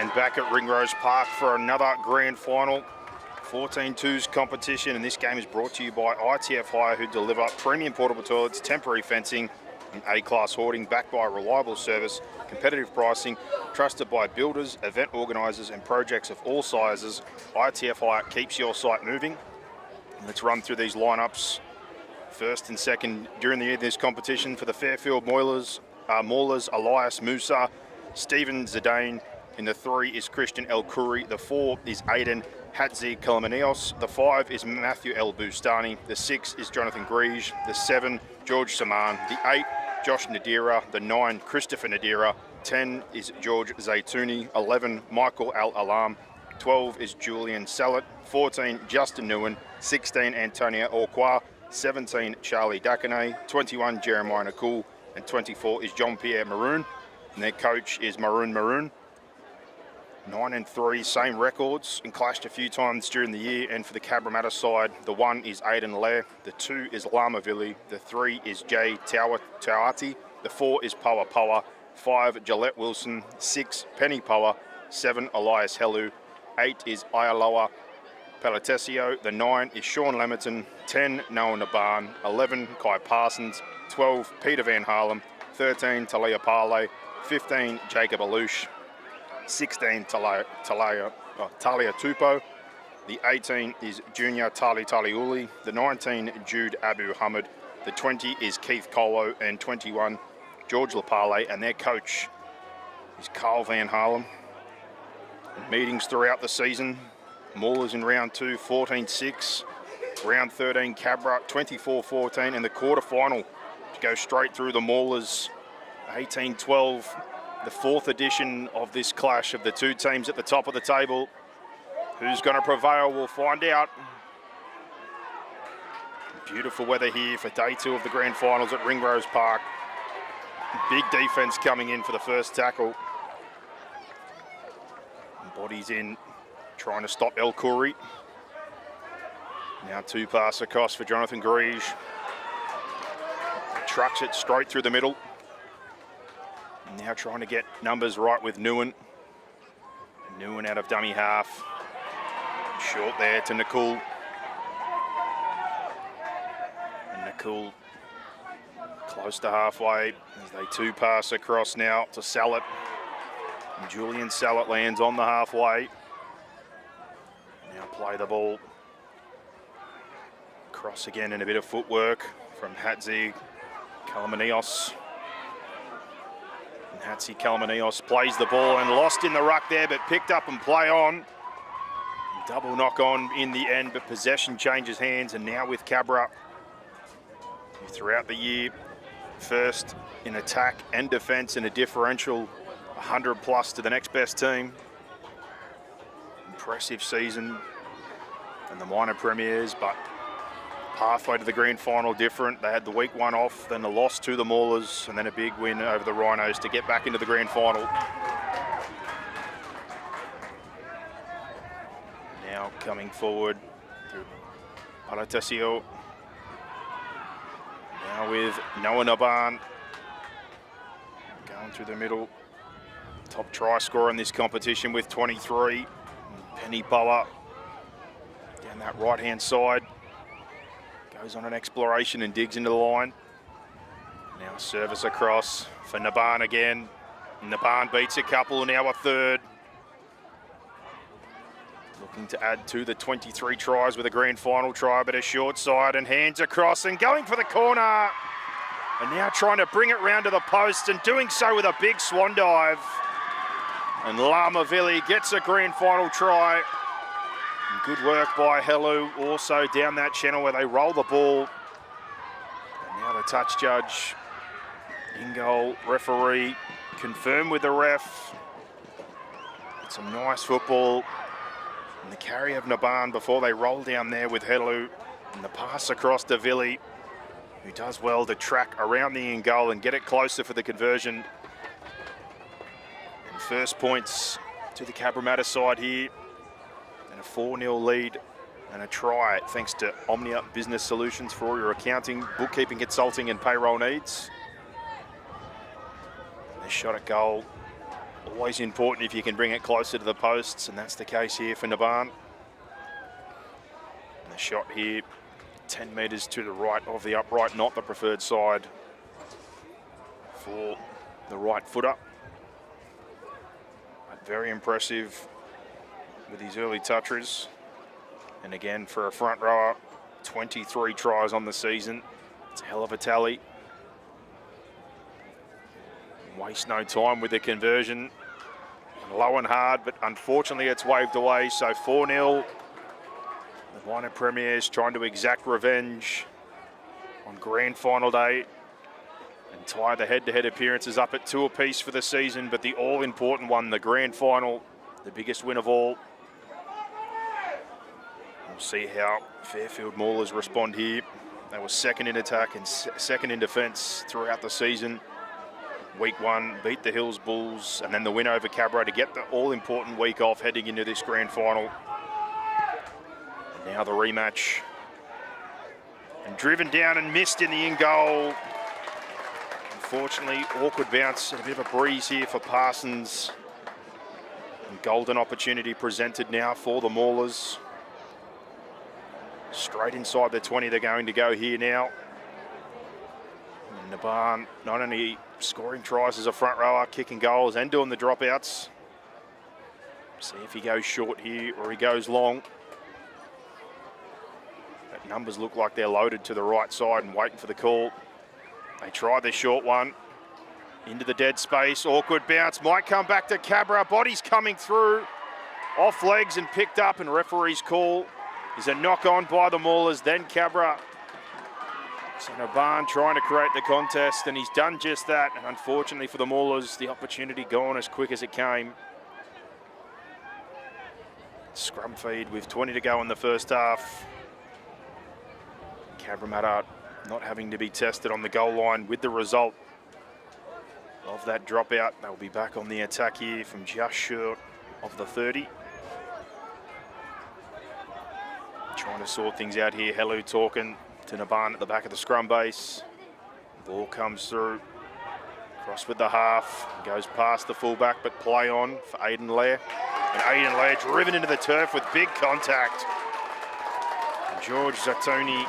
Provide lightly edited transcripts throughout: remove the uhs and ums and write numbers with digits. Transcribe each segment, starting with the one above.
And back at Ringrose Park for another grand final. 14-2s competition, and this game is brought to you by ITF Hire, who deliver premium portable toilets, temporary fencing, and A-class hoarding, backed by reliable service, competitive pricing, trusted by builders, event organisers, and projects of all sizes. ITF Hire keeps your site moving. Let's run through these lineups. First and second during the year this competition for the Fairfield Maulers, Elias Musa, Stephen Zidane. In the 3 is Christian El Khoury. The 4 is Aidan Hadzi Kalamaneos. The 5 is Matthew El Bustani. The 6 is Jonathan Grige. The 7, George Saman. The 8, Josh Nadira. The 9, Christopher Nadira. 10 is George Zaytouni. 11, Michael Al Alam. 12 is Julian Salat. 14, Justin Nguyen. 16, Antonia Orqua. 17, Charlie Dakane. 21, Jeremiah Nakul. And 24 is Jean-Pierre Maroon. And their coach is Maroon. 9 and 3, same records, and clashed a few times during the year. And for the Cabramatta side, the 1 is Aidan Lair, the 2 is Lama Vili, the 3 is Jay Tauati, the 4 is Poa Poa, 5 Gillette Wilson, 6 Penny Poa, 7 Elias Helu, 8 is Ialoa Palatesio, the 9 is Sean Lemerton, 10 Noah Naban, 11 Kai Parsons, 12 Peter Van Harlem, 13 Talia Parle, 15 Jacob Alouche, 16 Talia Tupo, the 18 is Junior Tali Uli, the 19 Jude Abu Hamid, the 20 is Keith Colo, and 21 George Lapale, and their coach is Carl Van Harlem. Meetings throughout the season, Maulers in round 2, 14-6, round 13 Cabra 24-14, and the quarterfinal to go straight through the Maulers 18-12. The 4th edition of this clash of the two teams at the top of the table. Who's going to prevail? We'll find out. Beautiful weather here for day 2 of the grand finals at Ringrose Park. Big defense coming in for the first tackle. Bodies in, trying to stop El Khoury. Now 2 pass across for Jonathan Grige. Trucks it straight through the middle. Now trying to get numbers right with Nguyen. Nguyen out of dummy half. Short there to Nakul. And Nakul close to halfway as they 2 pass across now to Salat. And Julian Salat lands on the halfway. Now play the ball. Cross again and a bit of footwork from Hadzi Kalamaneos. Hatzi Kalamaneos plays the ball and lost in the ruck there, but picked up and play on. Double knock on in the end, but possession changes hands, and now with Cabra throughout the year, first in attack and defence in a differential 100 plus to the next best team. Impressive season and the minor premiers, but pathway to the grand final different. They had the week 1 off, then a loss to the Maulers, and then a big win over the Rhinos to get back into the grand final. Now coming forward through Palatesio. Now with Noah Naban going through the middle. Top try scorer in this competition with 23. Penny Poa down that right-hand side. Goes on an exploration and digs into the line. Now service across for Naban again. Naban beats a couple, now a third. Looking to add to the 23 tries with a grand final try, but a short side and hands across and going for the corner. And now trying to bring it round to the post and doing so with a big swan dive. And Lama Vili gets a grand final try. Good work by Helu, also down that channel where they roll the ball. And now the touch judge, in-goal referee, confirmed with the ref. It's some nice football. And the carry of Naban before they roll down there with Helu. And the pass across to Vili, who does well to track around the in-goal and get it closer for the conversion. And first points to the Cabramatta side here. And a 4-0 lead and a try thanks to Omnia Business Solutions for all your accounting, bookkeeping, consulting and payroll needs. And the shot at goal Always important if you can bring it closer to the posts, and that's the case here for Naban. And the shot here, 10 metres to the right of the upright, not the preferred side for the right footer. But very impressive with his early touches. And again, for a front rower, 23 tries on the season. It's a hell of a tally. Waste no time with the conversion. Low and hard, but unfortunately it's waved away. So 4-0. The minor premiers trying to exact revenge on grand final day and tie the head-to-head appearances up at 2 apiece for the season, but the all-important one, the grand final, the biggest win of all. We'll see how Fairfield Maulers respond here. They were second in attack and second in defence throughout the season. Week 1, beat the Hills Bulls, and then the win over Cabramatta to get the all-important week off heading into this grand final. And now the rematch. And driven down and missed in the in-goal. Unfortunately, awkward bounce and a bit of a breeze here for Parsons. And golden opportunity presented now for the Maulers. Straight inside the 20 they're going to go here now. And Naban not only scoring tries as a front rower, kicking goals and doing the dropouts. See if he goes short here or he goes long. But numbers look like they're loaded to the right side and waiting for the call. They try the short one. Into the dead space, awkward bounce, might come back to Cabra. Body's coming through, off legs and picked up, and referee's call is a knock on by the Maulers, then Cabra. So Naban trying to create the contest, and he's done just that. And unfortunately for the Maulers, the opportunity gone as quick as it came. Scrum feed with 20 to go in the first half. Cabramatta not having to be tested on the goal line with the result of that dropout. They'll be back on the attack here from just short of the 30. Trying to sort things out here. Helu talking to Naban at the back of the scrum base. Ball comes through. Cross with the half. Goes past the fullback, but play on for Aiden Lair. And Aiden Lair driven into the turf with big contact. And George Zaituni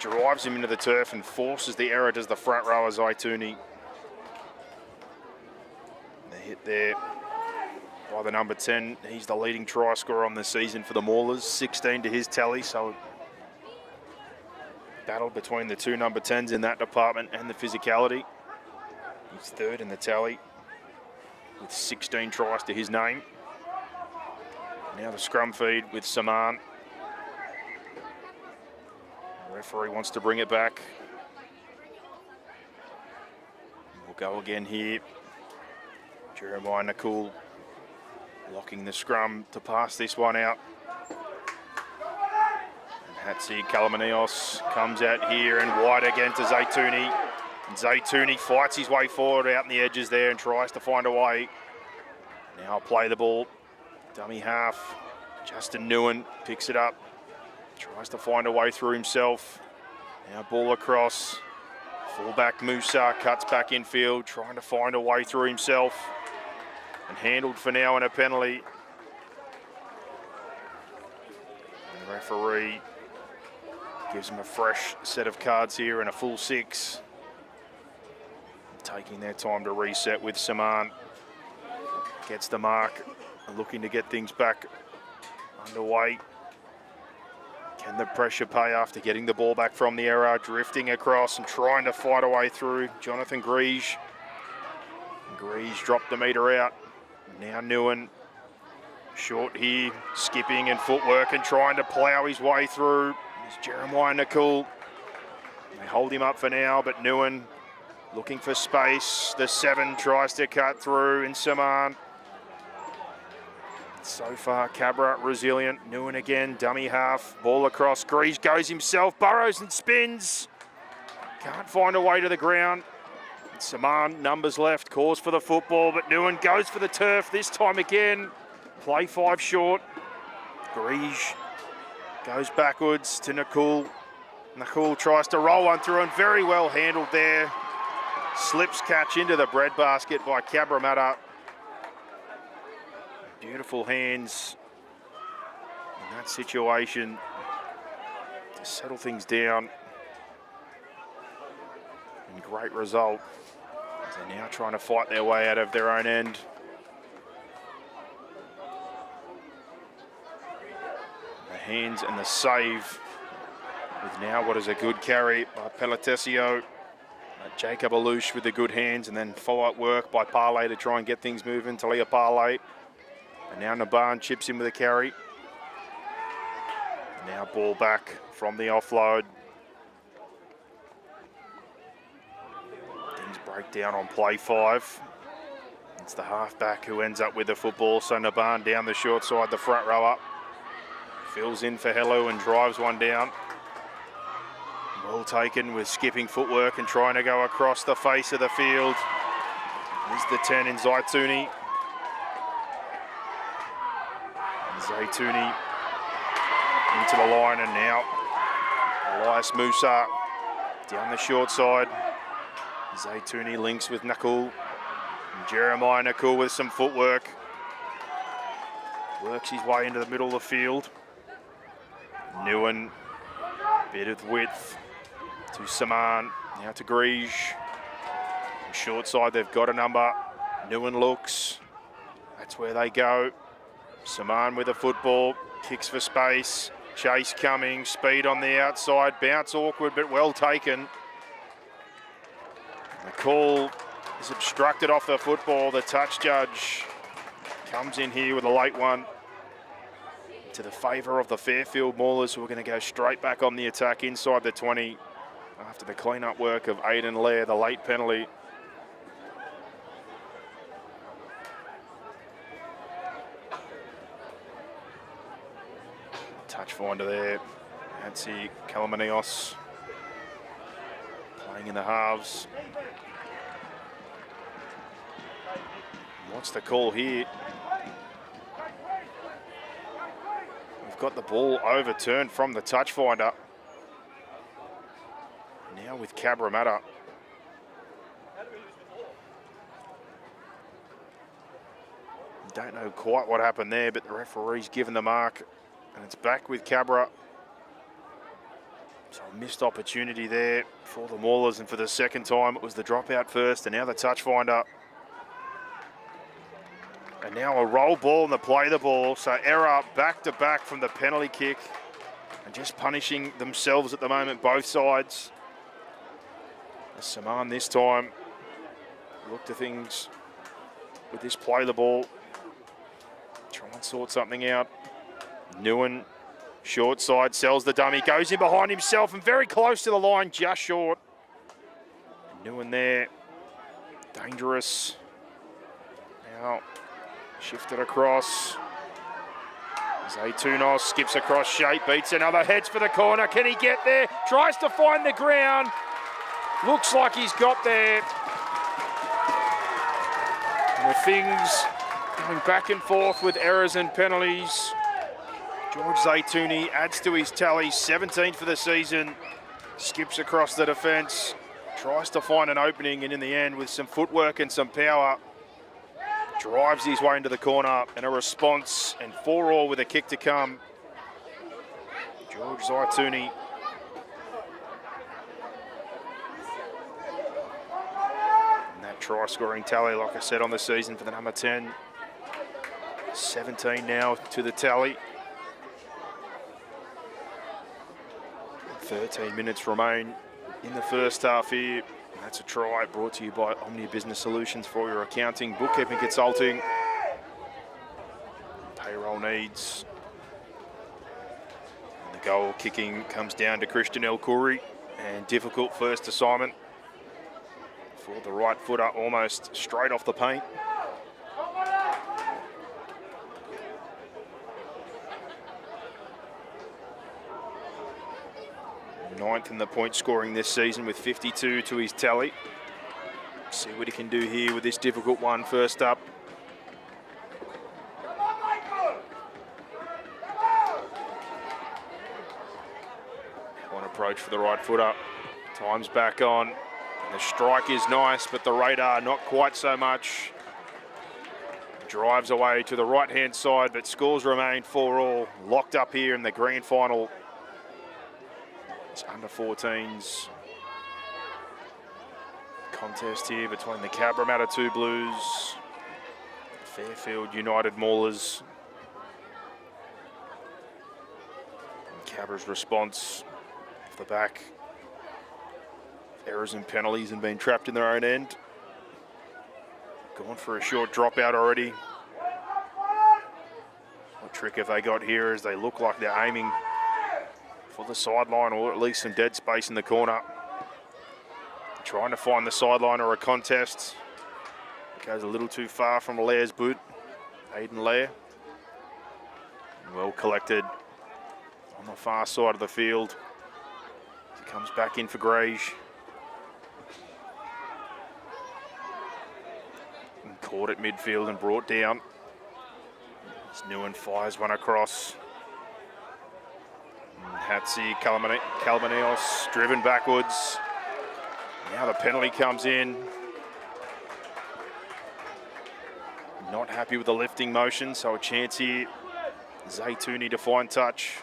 drives him into the turf and forces the error, does the front rower Zaituni. The hit there by the number 10. He's the leading try scorer on the season for the Maulers, 16 to his tally. So battle between the two number 10s in that department and the physicality. He's third in the tally with 16 tries to his name. Now the scrum feed with Saman. The referee wants to bring it back. We'll go again here. Jeremiah Nakul locking the scrum to pass this one out. And Hatsi Kalamanios comes out here and wide again to Zaituni. And Zaituni fights his way forward out in the edges there and tries to find a way. Now play the ball. Dummy half. Justin Nguyen picks it up. Tries to find a way through himself. Now ball across. Fullback Musa cuts back infield, trying to find a way through himself. And handled for now in a penalty. And the referee gives him a fresh set of cards here and a full 6. Taking their time to reset with Saman. Gets the mark, looking to get things back underway. Can the pressure pay after getting the ball back from the error? Drifting across and trying to fight a way through. Jonathan Greige. Greige dropped the metre out. Now Nguyen. Short here, skipping and footwork and trying to plough his way through. There's Jeremiah Nakul. They hold him up for now, but Nguyen looking for space. The 7 tries to cut through in Saman. So far, Cabra resilient. Nguyen again, dummy half. Ball across. Greige goes himself, burrows and spins. Can't find a way to the ground. And Saman, numbers left, calls for the football, but Nguyen goes for the turf this time again. Play 5 short. Greige goes backwards to Nakul. Nakul tries to roll one through and very well handled there Slips catch into the breadbasket by Cabramatta. Beautiful hands in that situation to settle things down. And great result. They're now trying to fight their way out of their own end. The hands and the save with now what is a good carry by Pelletesio. Jacob Alouche with the good hands, and then follow-up work by Parley to try and get things moving. Talia Parley. And now Naban chips in with a carry. Now ball back from the offload. Things break down on play 5. It's the halfback who ends up with the football. So Naban down the short side, the front rower. Fills in for Hello and drives one down. Well taken with skipping footwork and trying to go across the face of the field. Is the 10 in Zaitouni. Zaitouni into the line, and now Elias Musa down the short side. Zaitouni links with Nakul. And Jeremiah Nakul with some footwork. Works his way into the middle of the field. Nguyen, bit of width to Saman, now to Grige. Short side, they've got a number. Nguyen looks, that's where they go. Saman with a football, kicks for space. Chase coming, speed on the outside, bounce awkward but well taken. The call is obstructed off the football. The touch judge comes in here with a late one to the favour of the Fairfield Maulers, who are going to go straight back on the attack inside the 20 after the clean-up work of Aidan Lair, the late penalty. Touch finder there. Nancy Kalamanios playing in the halves. What's the call here? We've got the ball overturned from the touch finder. Now with Cabramatta. Don't know quite what happened there, but the referee's given the mark, and it's back with Cabra. So a missed opportunity there for the Maulers, and for the second time it was the dropout first, and now the touch finder. And now a roll ball and the play the ball. So error back to back from the penalty kick, and just punishing themselves at the moment, both sides. Saman this time look to things with this play the ball. Try and sort something out. Nguyen, short side, sells the dummy, goes in behind himself and very close to the line, just short. Nguyen there, dangerous. Now shifted across. Zaitunos skips across shape, beats another, heads for the corner. Can he get there? Tries to find the ground. Looks like he's got there. And the things going back and forth with errors and penalties. George Zaitouni adds to his tally, 17th for the season. Skips across the defence, tries to find an opening, and in the end, with some footwork and some power, drives his way into the corner, and a response, and 4-all with a kick to come. George Zaitouni. Try-scoring tally, like I said, on the season for the number 10. 17 now to the tally. 13 minutes remain in the first half here. And that's a try brought to you by Omnia Business Solutions for your accounting, bookkeeping, consulting, payroll needs. And the goal kicking comes down to Christian El Khoury, and difficult first assignment for the right footer, almost straight off the paint. Ninth in the point scoring this season with 52 to his tally. See what he can do here with this difficult one first up. One approach for the right footer. Time's back on. The strike is nice, but the radar not quite so much. Drives away to the right-hand side, but scores remain 4-all. Locked up here in the grand final. It's under 14s. Contest here between the Cabramatta 2 Blues, Fairfield United Maulers. Cabra's response off the back. Errors and penalties and been trapped in their own end. Gone for a short dropout already. What trick have they got here as they look like they're aiming for the sideline or at least some dead space in the corner. Trying to find the sideline or a contest. Goes a little too far from Lair's boot. Aiden Lair. Well collected on the far side of the field. He comes back in for Grage. And caught at midfield and brought down. As Newen fires one across. Hatsi Kalmaneos driven backwards. Now the penalty comes in. Not happy with the lifting motion, so a chance here. Zaytouni to find touch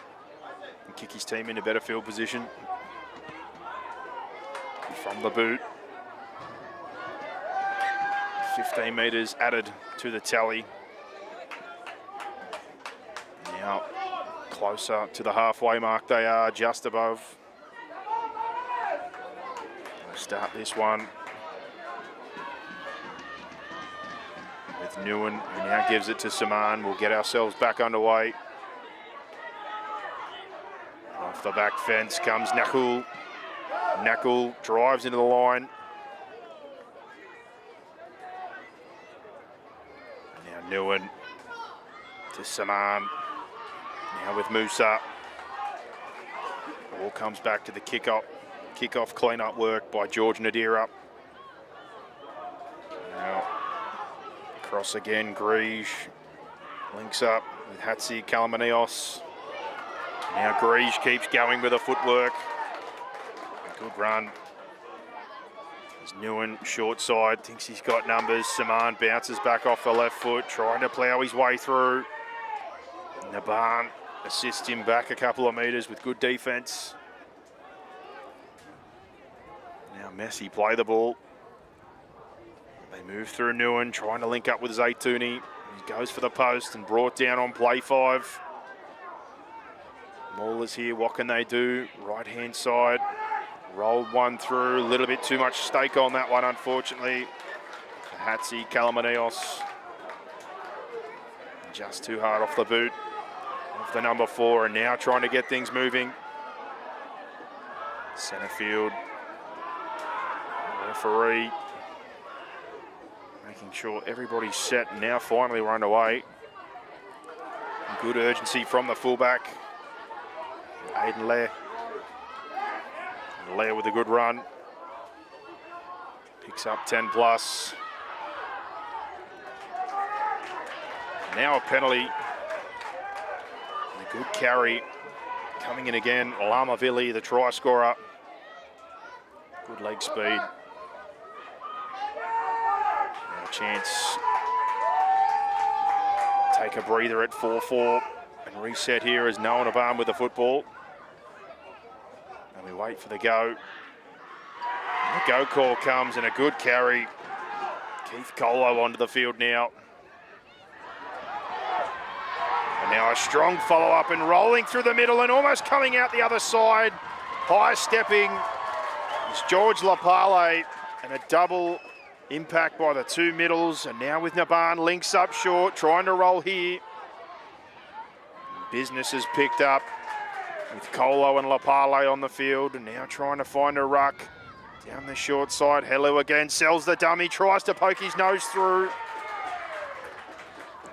and kick his team into better field position. From the boot. 15 metres added to the tally. Now closer to the halfway mark they are, just above. Start this one with Newen, who now gives it to Saman. We'll get ourselves back underway. Off the back fence comes Nakul. Nakul drives into the line. Now Newen to Saman. Now with Musa. All comes back to the kick-off clean-up work by George Nadira. Now, cross again, Grige links up with Hatsi Kalamaneos. Now Grige keeps going with the footwork. Good run. There's Newen, short side, thinks he's got numbers. Saman bounces back off the left foot, trying to plough his way through. Naban assists him back a couple of metres with good defence. Now Messi play the ball. They move through Newen, trying to link up with Zaytouni. He goes for the post and brought down on play 5. Maulers here, what can they do? Right-hand side, rolled one through. A little bit too much stake on that one, unfortunately. Hatsi Kalamaneos. Just too hard off the boot of the number 4, and now trying to get things moving. Centre field. Referee making sure everybody's set. Now finally we're underway. Good urgency from the fullback, Aiden Lair. Lair with a good run. Picks up 10 plus. Now a penalty. And a good carry coming in again. Lamavili, the try scorer. Good leg speed. Chance take a breather at 4-4 and reset here as Noah Naban with the football. And we wait for the go. And the go call comes and a good carry. Keith Colo onto the field now. And now a strong follow-up and rolling through the middle and almost coming out the other side. High stepping is George Lapale, and a double impact by the 2 middles, and now with Naban, links up short, trying to roll here. Business has picked up with Colo and Lapale on the field, and now trying to find a ruck down the short side. Helu again sells the dummy, tries to poke his nose through.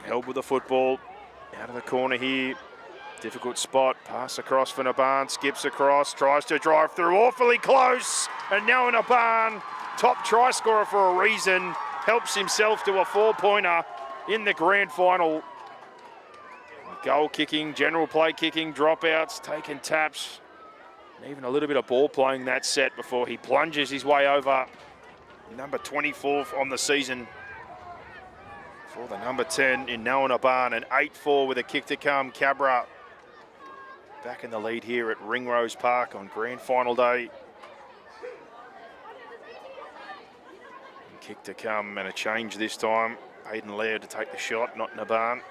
Held with the football, out of the corner here. Difficult spot, pass across for Naban, skips across, tries to drive through, awfully close, and now Naban, top try scorer for a reason, helps himself to a 4-pointer in the grand final. Goal kicking, general play kicking, dropouts, taking taps, and even a little bit of ball playing that set before he plunges his way over number 24 on the season for the number 10 in Noah Barn, and 8-4 with a kick to come. Cabra back in the lead here at Ringrose Park on grand final day. And kick to come and a change this time. Aidan Laird to take the shot, not Naban.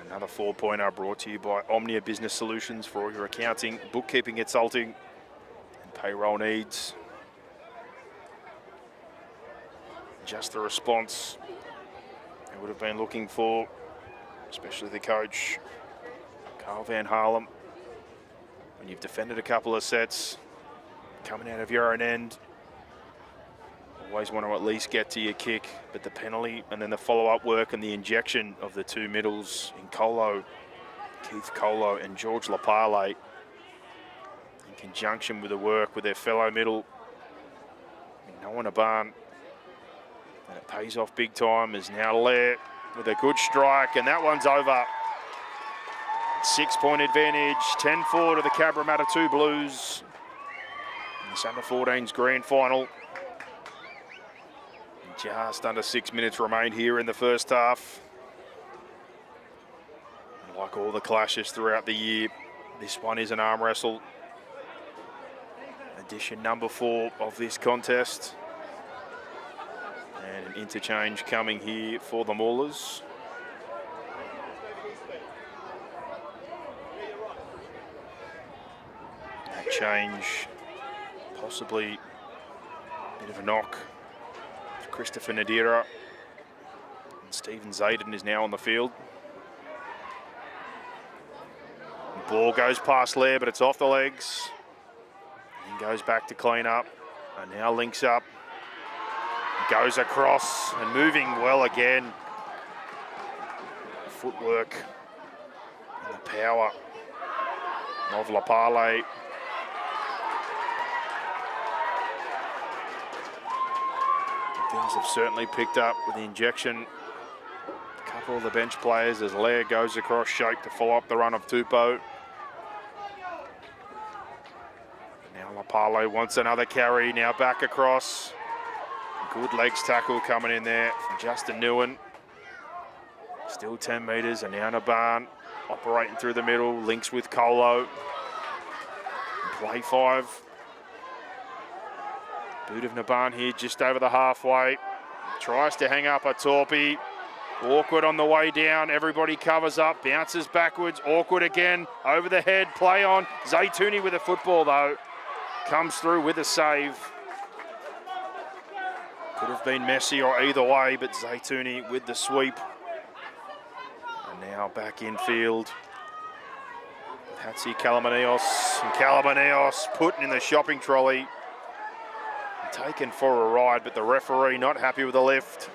Another 4-pointer brought to you by Omnia Business Solutions for all your accounting, bookkeeping, consulting, and payroll needs. Just the response they would have been looking for, especially the coach, Carl Van Harlem. When you've defended a couple of sets, coming out of your own end, always want to at least get to your kick, but the penalty and then the follow-up work and the injection of the two middles in Keith Colo and George Lapale, in conjunction with the work with their fellow middle, Noah Barn. And it pays off big time as now Lair with a good strike, and that one's over. 6-point advantage, 10-4 to the Cabramatta 2 Blues in this under-14s grand final. Just under 6 minutes remain here in the first half. And like all the clashes throughout the year, this one is an arm wrestle. Edition number 4 of this contest. And an interchange coming here for the Maulers. That change, possibly a bit of a knock. Christopher Nadira and Stephen Zayden is now on the field. The ball goes past Lair, but it's off the legs. And goes back to clean up, and now links up. Goes across and moving well again. Footwork and the power of Lapale. Things have certainly picked up with the injection. A couple of the bench players as Lair goes across shape to follow up the run of Tupou. Now Lapale wants another carry, now back across. Good legs tackle coming in there from Justin Nguyen. Still 10 metres, and now Naban operating through the middle, links with Colo. Play 5. Boot of Naban here just over the halfway. Tries to hang up a Torpy. Awkward on the way down. Everybody covers up. Bounces backwards. Awkward again. Over the head. Play on. Zaytouni with a football though. Comes through with a save. Could have been messy or either way, but Zaytouni with the sweep. And now back in field. Hatsi Calamanios. And Calamanios put in the shopping trolley. Taken for a ride, but the referee not happy with the lift.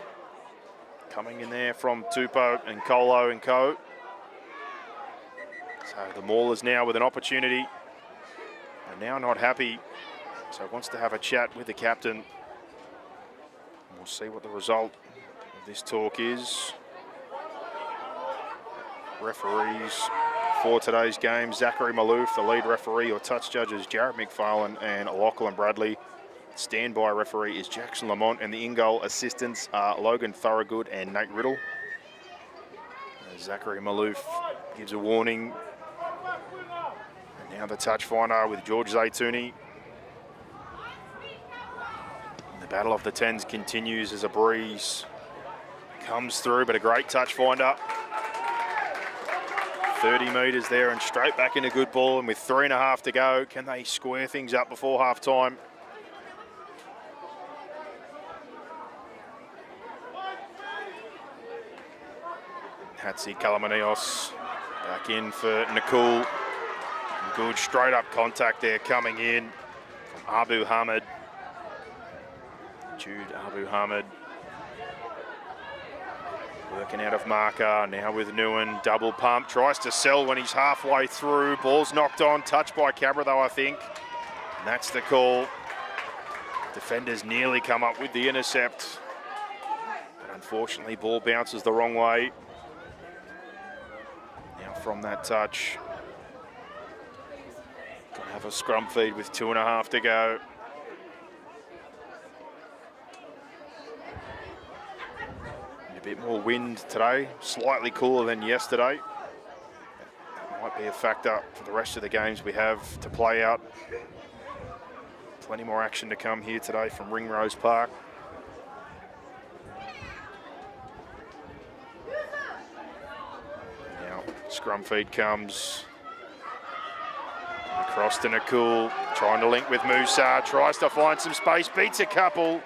Coming in there from Tupou and Colo and co. So the Maulers now with an opportunity. And now not happy. So wants to have a chat with the captain. And we'll see what the result of this talk is. Referees for today's game: Zachary Malouf, the lead referee, or touch judges Jared McFarlane and Lachlan Bradley. Standby referee is Jackson Lamont, and the in-goal assistants are Logan Thorogood and Nate Riddle. Zachary Malouf gives a warning. And now the touch finder with George Zaytouni. The battle of the tens continues as a breeze comes through, but a great touch finder. 30 metres there and straight back in a good ball, and with 3.5 to go, can they square things up before half-time? Hatsi Calamanios back in for Nakul. Good straight up contact there coming in from Abu Hamid. Jude Abu Hamid working out of marker, now with Nguyen, double pump, tries to sell when he's halfway through. Ball's knocked on, touched by Cabra though, I think. And that's the call. Defenders nearly come up with the intercept, but unfortunately ball bounces the wrong way. From that touch, gonna have a scrum feed with 2.5 to go. A bit more wind today, slightly cooler than yesterday. That might be a factor for the rest of the games we have to play out. Plenty more action to come here today from Ringrose Park. Now scrum feed comes. Across to Nakul, trying to link with Musa, tries to find some space, beats a couple.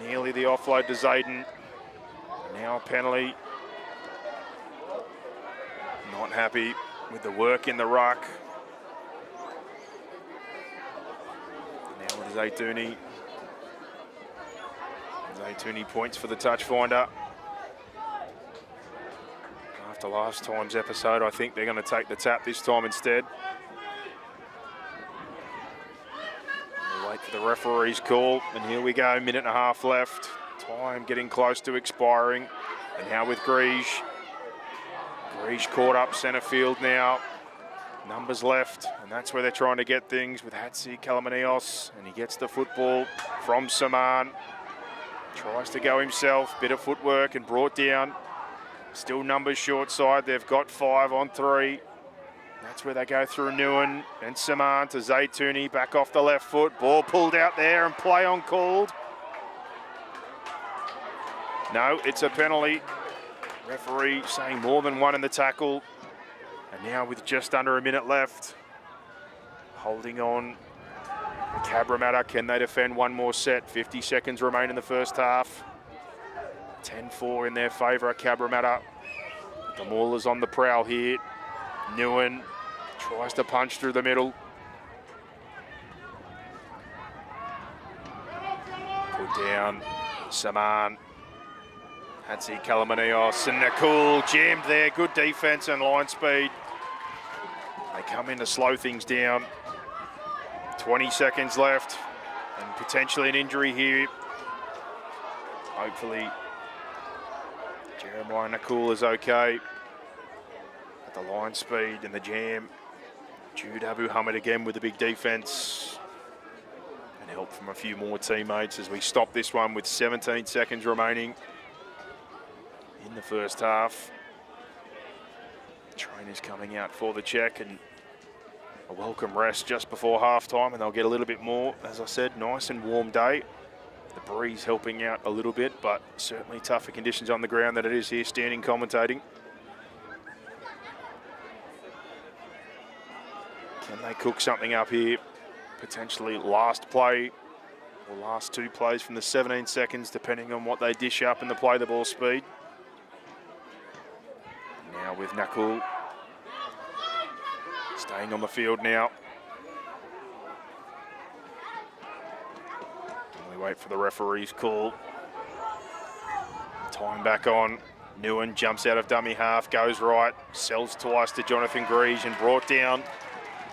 Nearly the offload to Zayden. Now a penalty. Not happy with the work in the ruck. Now with Zaytuni. Zaytuni points for the touch finder. After last time's episode, I think they're going to take the tap this time instead. We'll wait for the referee's call, and here we go, minute and a half left. Time getting close to expiring. And now with Greige. Greige caught up centre field now. Numbers left, and that's where they're trying to get things with Hatzi Kalamanios, and he gets the football from Saman. Tries to go himself, bit of footwork and brought down. Still numbers short side, they've got 5 on 3. That's where they go through Nguyen and Saman to Zaytuni, back off the left foot. Ball pulled out there and play on called. No, it's a penalty. Referee saying more than one in the tackle. And now with just under a minute left, holding on. Cabramatta, can they defend one more set? 50 seconds remain in the first half. 10-4 in their favour at Cabramatta. The Maulers on the prowl here. Nguyen tries to punch through the middle. Put down Saman. Hatzi Kalamanios and Nakul jammed there. Good defence and line speed. They come in to slow things down. 20 seconds left and potentially an injury here. Hopefully Jeremiah Nakul is okay. At the line speed and the jam. Jude Abu Hamid again with the big defence. And help from a few more teammates as we stop this one with 17 seconds remaining in the first half. Trainers coming out for the check and a welcome rest just before half-time, and they'll get a little bit more. As I said, nice and warm day. The breeze helping out a little bit, but certainly tougher conditions on the ground than it is here standing commentating. Can they cook something up here? Potentially last play or last 2 plays from the 17 seconds, depending on what they dish up in the play the ball speed. Now with Nakul staying on the field now. And we wait for the referee's call. Time back on. Nguyen jumps out of dummy half, goes right, sells twice to Jonathan Greige and brought down.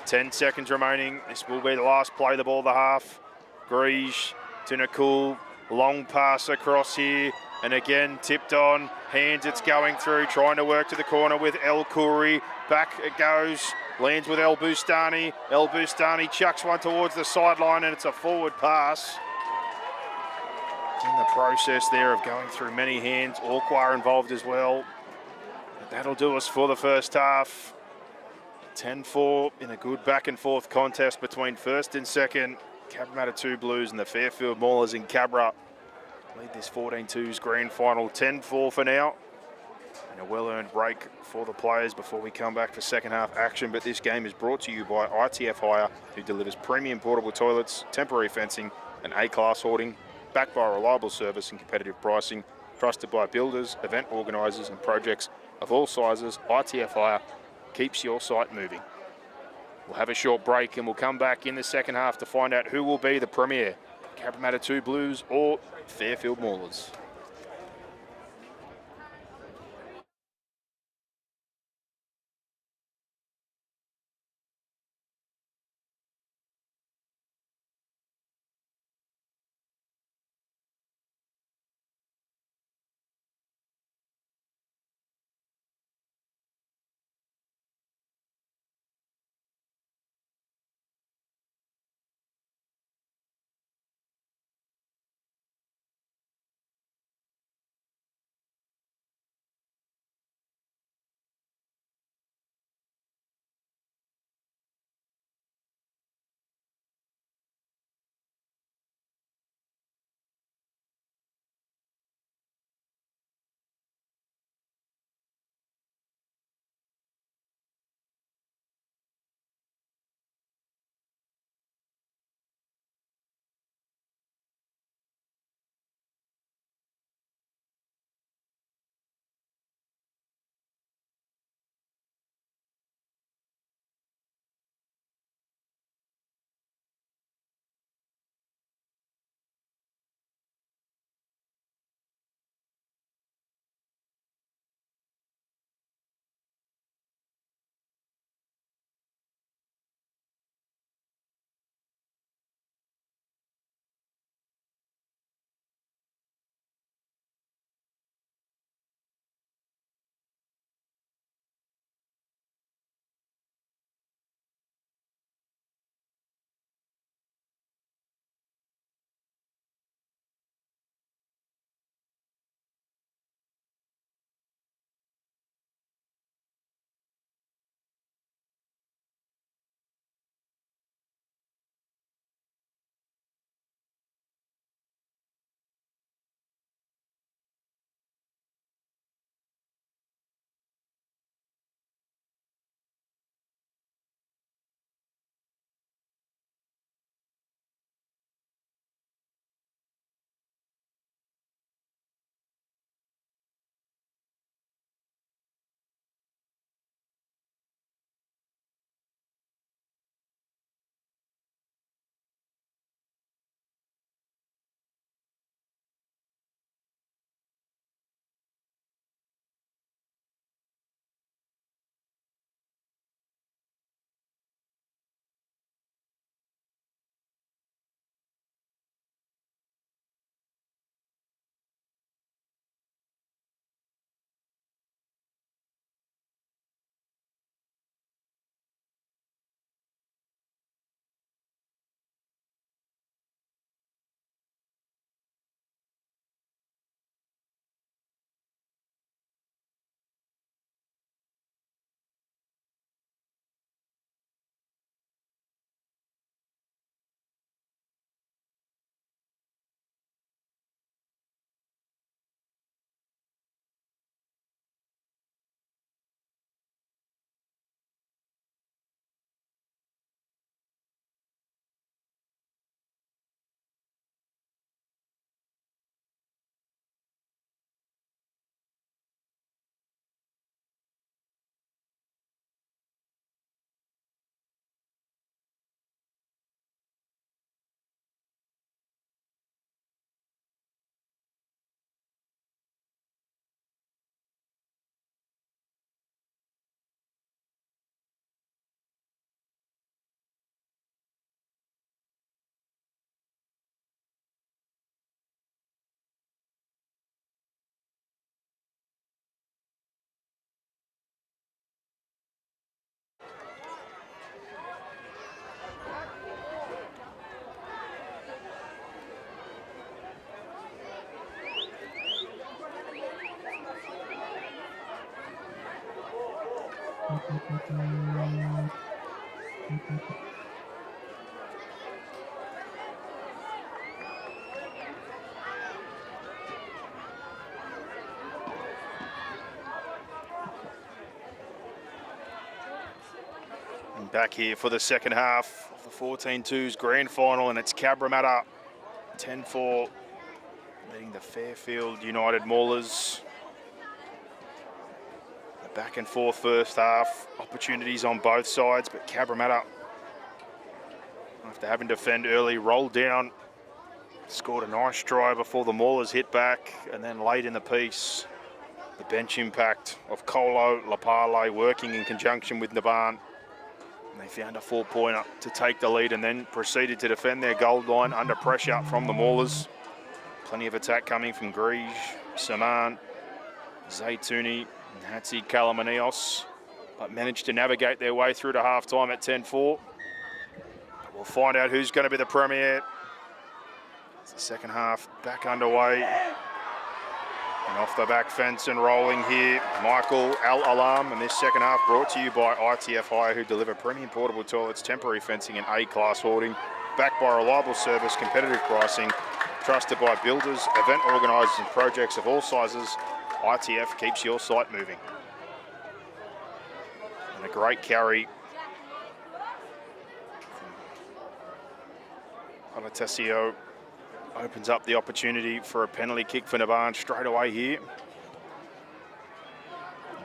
10 seconds remaining. This will be the last play the ball the half. Greige to Nakul. Long pass across here. And again, tipped on. Hands, it's going through. Trying to work to the corner with El Khoury. Back it goes. Lands with El Bustani. El Bustani chucks one towards the sideline, and it's a forward pass. In the process there of going through many hands. Orquhar involved as well. But that'll do us for the first half. 10-4 in a good back and forth contest between first and second. Cabramatta 2 Blues and the Fairfield Maulers in Cabra lead this 14-2's grand final. 10-4 for now. And a well-earned break for the players before we come back for second half action. But this game is brought to you by ITF Hire, who delivers premium portable toilets, temporary fencing and A-class hoarding, backed by reliable service and competitive pricing, trusted by builders, event organisers and projects of all sizes. ITF Hire keeps your site moving. We'll have a short break and we'll come back in the second half to find out who will be the premier, Cabramatta 2 Blues or Fairfield Maulers. And back here for the second half of the 14-2s grand final, and it's Cabramatta 10-4 leading the Fairfield United Maulers. A back and forth first half, opportunities on both sides, but Cabramatta, after having to defend early, rolled down, scored a nice try before the Maulers hit back, and then late in the piece, the bench impact of Colo Lapale working in conjunction with Naban. And they found a 4-pointer to take the lead and then proceeded to defend their goal line under pressure from the Maulers. Plenty of attack coming from Grige, Saman, Zaytuni, and Hatzi Kalamanios, but managed to navigate their way through to half-time at 10-4. We'll find out who's going to be the premier. It's the second half back underway. And off the back fence and rolling here, Michael Al-Alam. And this second half brought to you by ITF Hire, who deliver premium portable toilets, temporary fencing and A-class hoarding. Backed by reliable service, competitive pricing, trusted by builders, event organisers and projects of all sizes. ITF keeps your site moving. And a great carry. Palatesio opens up the opportunity for a penalty kick for Naban straight away here.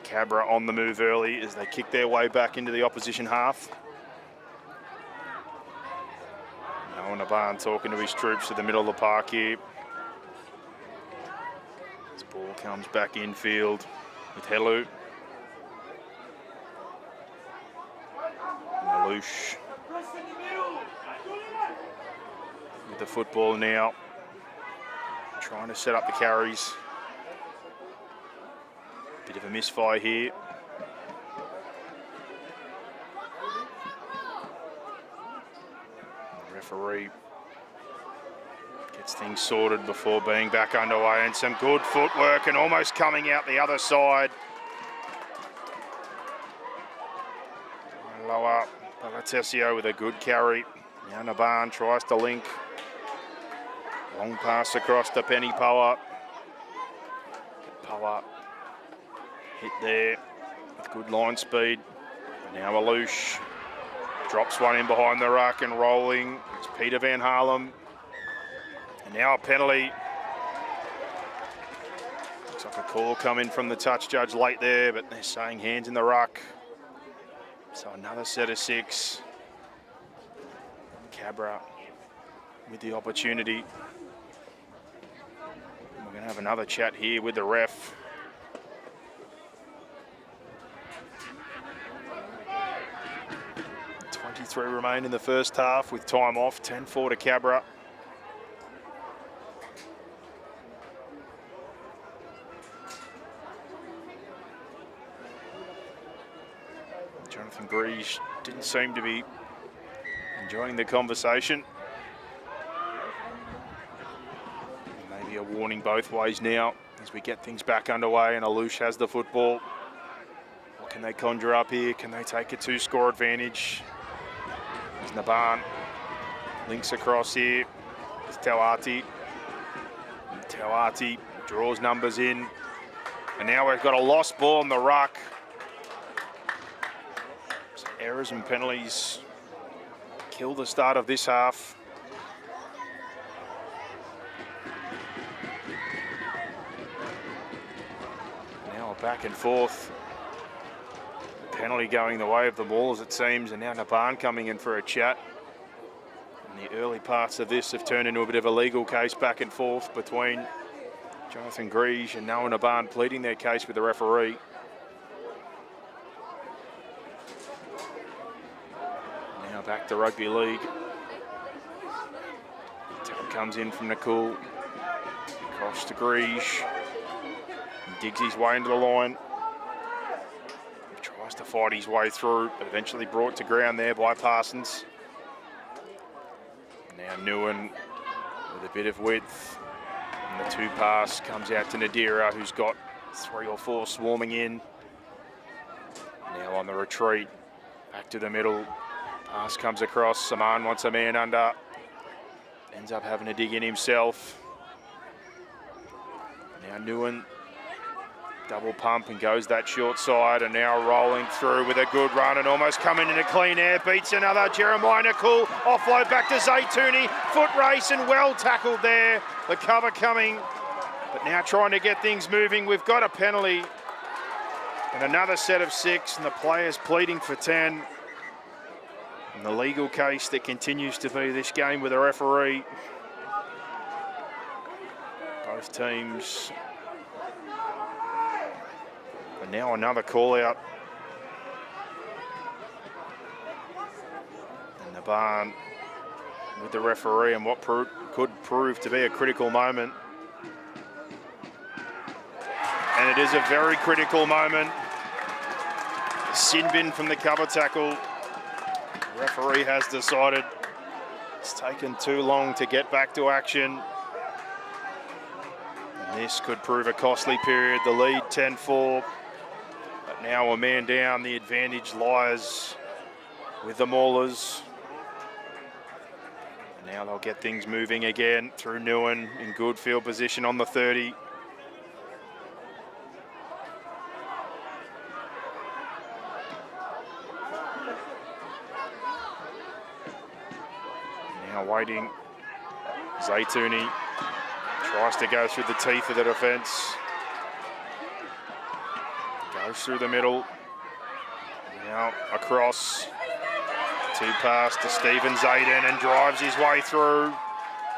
Cabra on the move early as they kick their way back into the opposition half. Now Naban talking to his troops to the middle of the park here. This ball comes back infield with Helu. And Alouche with the football now, trying to set up the carries. Bit of a misfire here. The referee gets things sorted before being back underway, and some good footwork and almost coming out the other side. Lower, Palatesio with a good carry. Now Naban tries to link. Long pass across to Penny Power. Power hit there with good line speed. Now Alouche drops one in behind the ruck and rolling. It's Peter Van Harlem. And now a penalty. Looks like a call coming from the touch judge late there, but they're saying hands in the ruck. So another set of 6. Cabra with the opportunity. We're going to have another chat here with the ref. .23 remain in the first half with time off, 10-4 to Cabra. Jonathan Grige didn't seem to be enjoying the conversation. Maybe a warning both ways now as we get things back underway, and Alouche has the football. What can they conjure up here? Can they take a 2-score advantage? As Naban links across here with Tauati. Tauati draws numbers in. And now we've got a lost ball on the ruck. So errors and penalties kill the start of this half. Now a back and forth. Penalty going the way of the Maulers, it seems, and now Naban coming in for a chat. And the early parts of this have turned into a bit of a legal case back and forth between Jonathan Grige and Noah Naban pleading their case with the referee. Now back to rugby league. Tap comes in from Nicole. Across to Grige. He digs his way into the line. He tries to fight his way through, but eventually brought to ground there by Parsons. Now Nguyen with a bit of width. And the 2 pass comes out to Nadira, who's got 3 or 4 swarming in. Now on the retreat, back to the middle. Pass comes across. Saman wants a man under. Ends up having to dig in himself. Now Nguyen, double pump and goes that short side, and now rolling through with a good run and almost coming into clean air. Beats another. Jeremiah Nicol. Offload back to Zaytouni. Foot race and well tackled there. The cover coming, but now trying to get things moving. We've got a penalty and another set of 6, and the players pleading for 10. And the legal case that continues to be this game with a referee. Both teams. And now another call out. And the barn with the referee and what could prove to be a critical moment. And it is a very critical moment. Sin bin from the cover tackle. The referee has decided it's taken too long to get back to action. And this could prove a costly period. The lead 10-4. But now a man down. The advantage lies with the Maulers. And now they'll get things moving again through Nguyen in good field position on the 30. Now waiting, Zaytouni tries to go through the teeth of the defence. Goes through the middle. Now across. 2 pass to Stephen Zayden and drives his way through.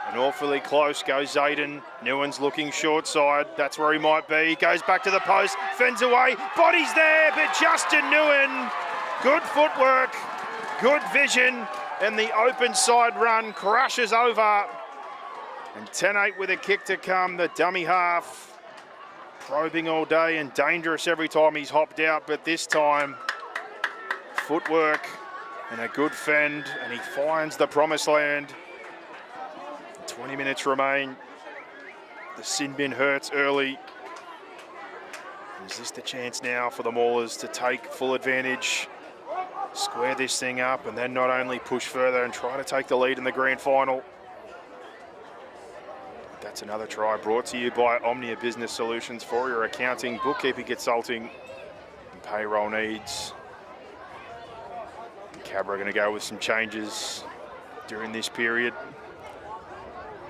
And awfully close goes Zayden. Nguyen's looking short side. That's where he might be. Goes back to the post. Fends away. Body's there, but Justin Nguyen. Good footwork. Good vision. And the open side run crashes over. And 10-8 with a kick to come. The dummy half probing all day and dangerous every time he's hopped out. But this time, footwork and a good fend. And he finds the promised land. 20 minutes remain. The sin bin hurts early. Is this the chance now for the Maulers to take full advantage? Square this thing up and then not only push further and try to take the lead in the grand final. That's another try brought to you by Omnia Business Solutions for your accounting, bookkeeping, consulting and payroll needs. Cabra are going to go with some changes during this period.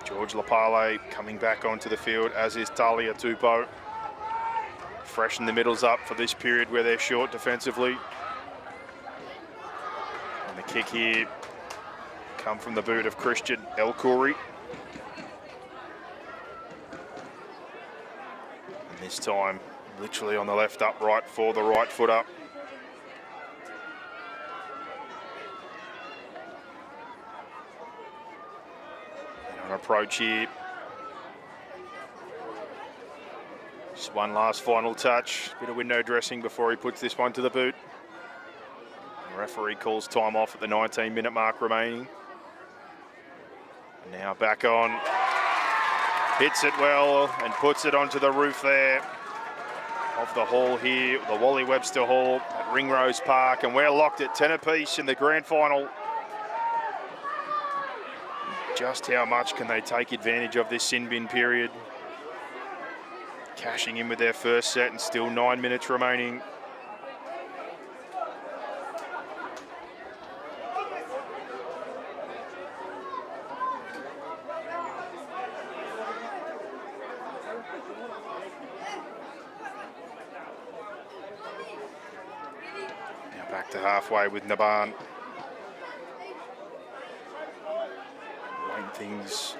George Lapale coming back onto the field, as is Talia Tupou. Freshen the middles up for this period where they're short defensively. And the kick here come from the boot of Christian El Khoury. And this time, literally on the left upright for the right foot up. And an approach here. Just one last final touch. Bit of window dressing before he puts this one to the boot. The referee calls time off at the 19-minute mark remaining. Now back on. Hits it well and puts it onto the roof there of the hall here, the Wally Webster Hall at Ringrose Park. And we're locked at 10 apiece in the grand final. Just how much can they take advantage of this sin bin period? Cashing in with their first set and still 9 minutes remaining. Now back to halfway with Naban. Waiting things.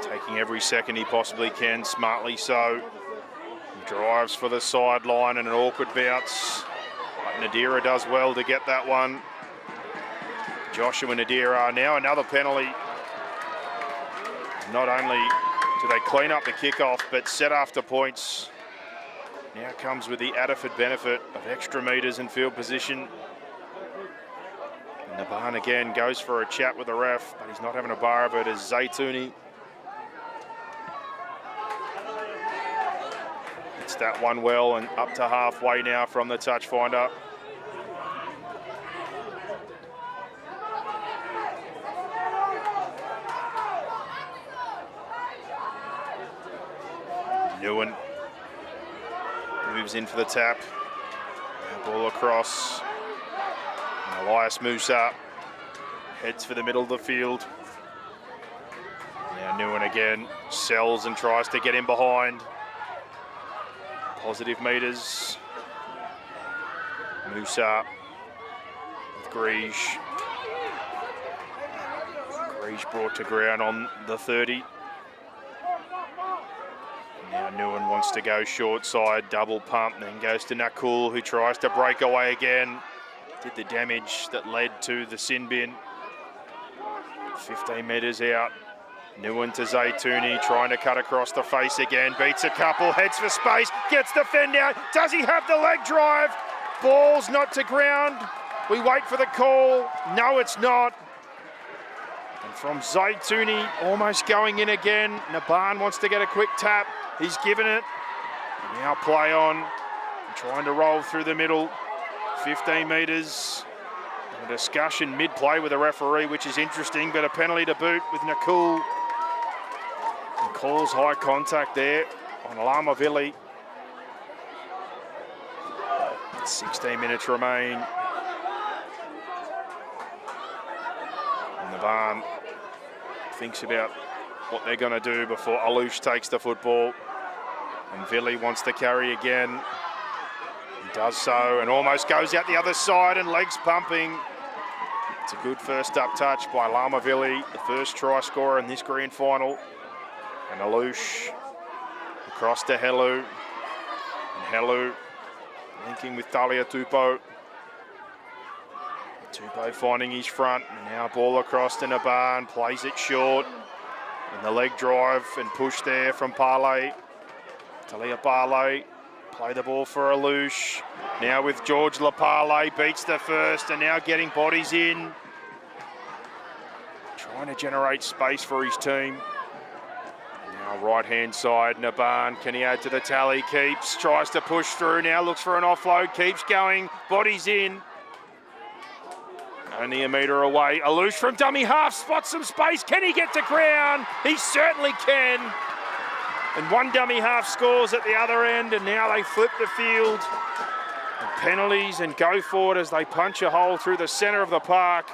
Taking every second he possibly can, smartly so. He drives for the sideline and an awkward bounce. But Nadira does well to get that one. Joshua Nadira, now another penalty. Not only do they clean up the kickoff, but set after points. Now comes with the added benefit of extra metres and field position. Naban again goes for a chat with the ref, but he's not having a bar of it as Zaytouni. It's Gets that one well and up to halfway now from the touch finder. Newen moves in for the tap. Now ball across. And Elias moves up. Heads for the middle of the field. Now Newen again sells and tries to get in behind. Positive meters. Musa with Greige. Greige brought to ground on the 30. Now Newen wants to go short side, double pump, then goes to Nakul, who tries to break away again. Did the damage that led to the sin bin. 15 metres out. Newen to Zaytouni, trying to cut across the face again. Beats a couple, heads for space, gets the fend out. Does he have the leg drive? Ball's not to ground. We wait for the call. No, it's not. And from Zaytouni, almost going in again. Naban wants to get a quick tap. He's given it. Now play on. Trying to roll through the middle. 15 metres. A discussion mid-play with the referee, which is interesting, but a penalty to boot with Nakul. And calls high contact there on Lamavili. 16 minutes remain. And the barn thinks about what they're going to do before Alush takes the football. And Villi wants to carry again. He does so and almost goes out the other side and legs pumping. It's a good first up touch by Lamavili, the first try scorer in this grand final. And Alush across to Helu. And Helu linking with Thalia Tupou. Tupou finding his front. And now ball across to Naban, plays it short. And the leg drive and push there from Parley. Talia Parley. Play the ball for Alush. Now with George Lapale, beats the first and now getting bodies in. Trying to generate space for his team. Now right hand side, Naban, can he add to the tally? Keeps, tries to push through, now looks for an offload, keeps going, bodies in. Only a metre away, Alush from dummy half, spots some space, can he get to ground? He certainly can. And one dummy half scores at the other end, and now they flip the field. And penalties and go forward as they punch a hole through the centre of the park.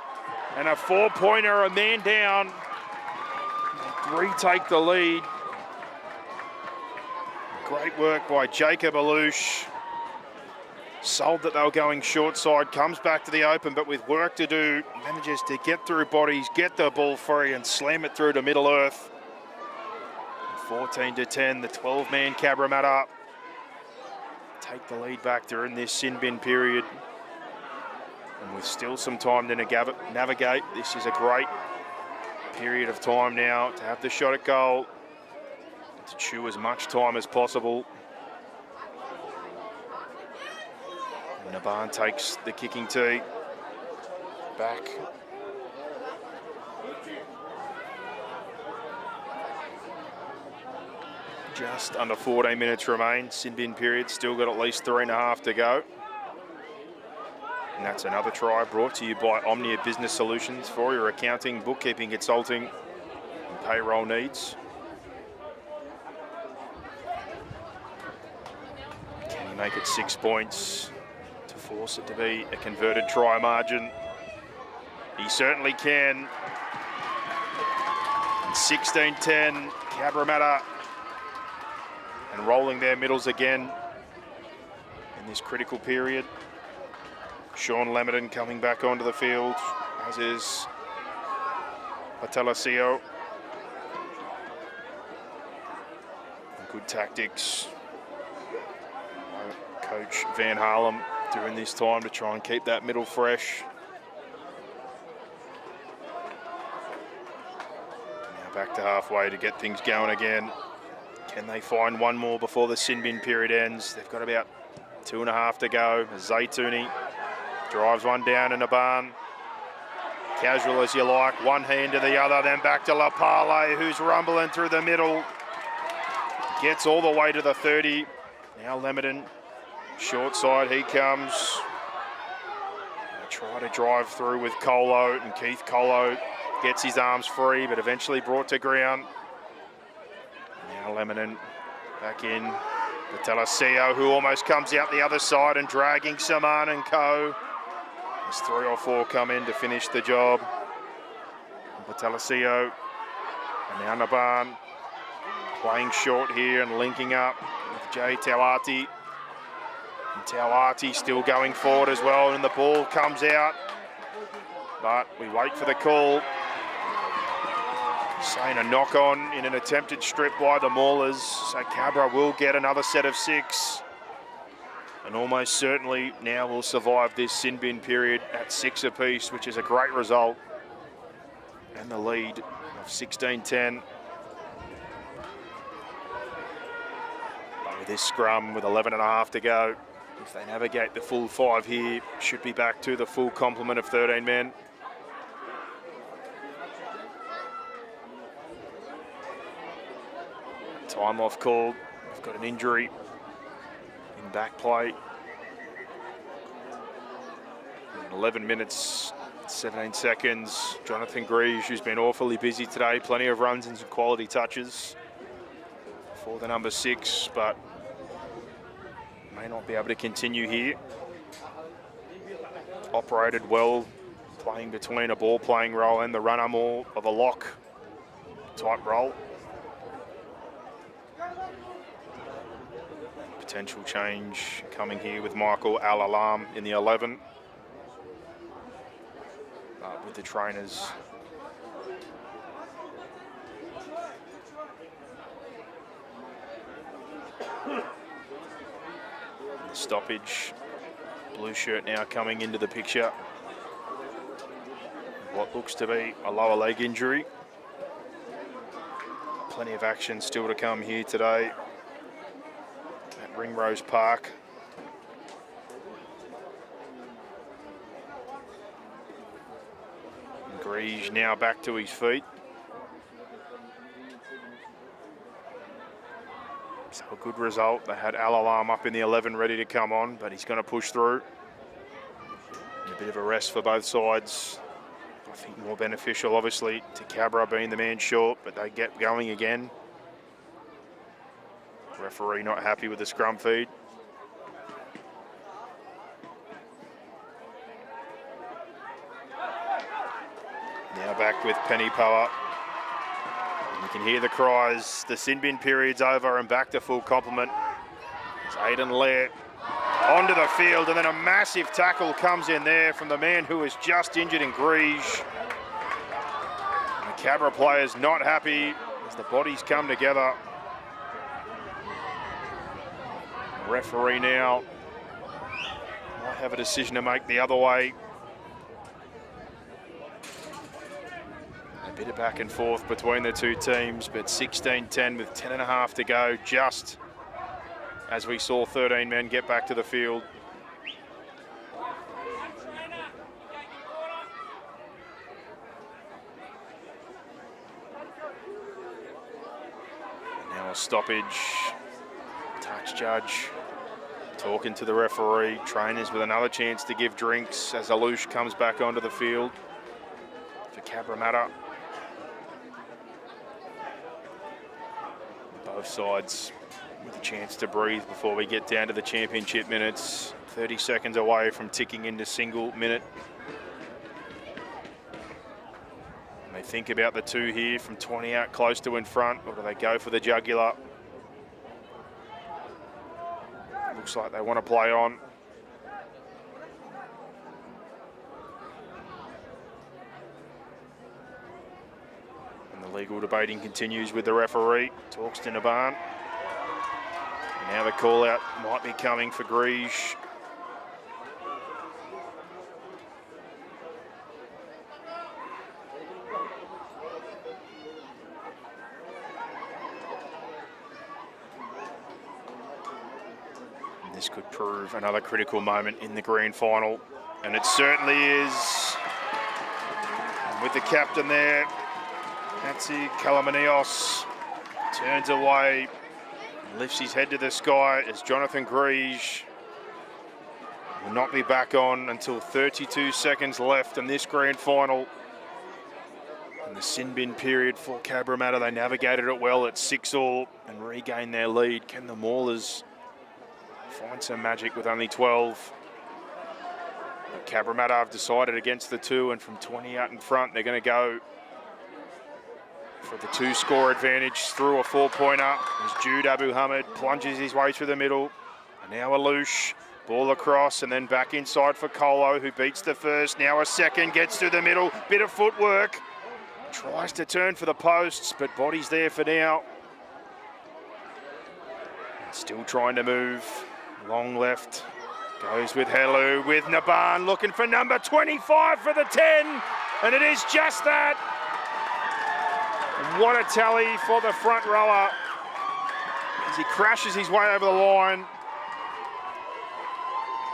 And a 4-pointer, a man down. Retake the lead. Great work by Jacob Alush. Sold that they were going short side, comes back to the open, but with work to do, manages to get through bodies, get the ball free and slam it through to Middle Earth. 14-10, the 12-man Cabramatta take the lead back during this sin bin period. And with still some time to navigate, this is a great period of time now to have the shot at goal, to chew as much time as possible. And Naban takes the kicking tee back. Just under 14 minutes remain. Sin bin period, still got at least 3.5 to go. And that's another try brought to you by Omnia Business Solutions for your accounting, bookkeeping, consulting, and payroll needs. Can he make it 6 points to force it to be a converted try margin? He certainly can. And 16-10, Cabramatta. And rolling their middles again in this critical period. Sean Lamerton coming back onto the field, as is Patalasio. Good tactics. Coach Van Harlem during this time to try and keep that middle fresh. Now back to halfway to get things going again. Can they find one more before the sin bin period ends? They've got about 2.5 to go. Zaytouni drives one down in a barn. Casual as you like, one hand to the other, then back to Lapale, who's rumbling through the middle. Gets all the way to the 30. Now Lemerton, short side, he comes. They try to drive through with Colo, and Keith Colo gets his arms free, but eventually brought to ground. Now Lemerton back in. Patelasio, who almost comes out the other side and dragging Saman and Co. There's 3 or 4 come in to finish the job. Patelasio and now Naban playing short here and linking up with Jay Tauati. And Tauati still going forward as well, and the ball comes out. But we wait for the call. Saying a knock on in an attempted strip by the Maulers. So Cabra will get another set of 6. And almost certainly now will survive this sin bin period at 6 apiece, which is a great result. And the lead of 16-10. But with this scrum with 11.5 to go, if they navigate the full 5 here, should be back to the full complement of 13 men. Time off called. We've got an injury in back play. 11 minutes, 17 seconds. Jonathan Greige, who's been awfully busy today, plenty of runs and some quality touches for the number 6, but may not be able to continue here. Operated well, playing between a ball playing role and the runner, more of a lock type role. Potential change coming here with Michael Al-Alam in the 11. With the trainers. The stoppage. Blue shirt now coming into the picture. What looks to be a lower leg injury. Plenty of action still to come here today at Ringrose Park. Greige now back to his feet. So a good result. They had Al-Alam up in the 11 ready to come on, but he's going to push through. And a bit of a rest for both sides. I think more beneficial, obviously, to Cabra being the man short, but they get going again. Referee not happy with the scrum feed. Now back with Penny Power. And you can hear the cries. The sin bin period's over and back to full complement. It's Aidan Lair onto the field, and then a massive tackle comes in there from the man who was just injured in Greige. And the Cabra players not happy as the bodies come together. The referee now might have a decision to make the other way. A bit of back and forth between the two teams, but 16-10 with 10.5 to go, just as we saw 13 men get back to the field. Now a stoppage. Touch judge talking to the referee. Trainers with another chance to give drinks as Alouche comes back onto the field for Cabramatta. Both sides with a chance to breathe before we get down to the championship minutes. 30 seconds away from ticking into single minute. And they think about the two here from 20 out close to in front, or do they go for the jugular? Looks like they want to play on. Legal debating continues with the referee. Talks to Naban. Now the call out might be coming for Greige. And this could prove another critical moment in the grand final, and it certainly is. And with the captain there, Hatzi Kalamanios turns away. Lifts his head to the sky as Jonathan Greige will not be back on until 32 seconds left in this grand final. In the sin bin period for Cabramatta, they navigated it well at 6-all and regained their lead. Can the Maulers find some magic with only 12? But Cabramatta have decided against the 2, and from 20 out in front, they're going to go for the 2-score advantage through a 4-pointer as Jude Abu Hamid plunges his way through the middle. And now Alouche, ball across and then back inside for Colo, who beats the first. Now a second, gets through the middle, bit of footwork. Tries to turn for the posts, but body's there for now. Still trying to move. Long left. Goes with Helu, with Naban looking for number 25 for the 10. And it is just that. And what a tally for the front rower as he crashes his way over the line.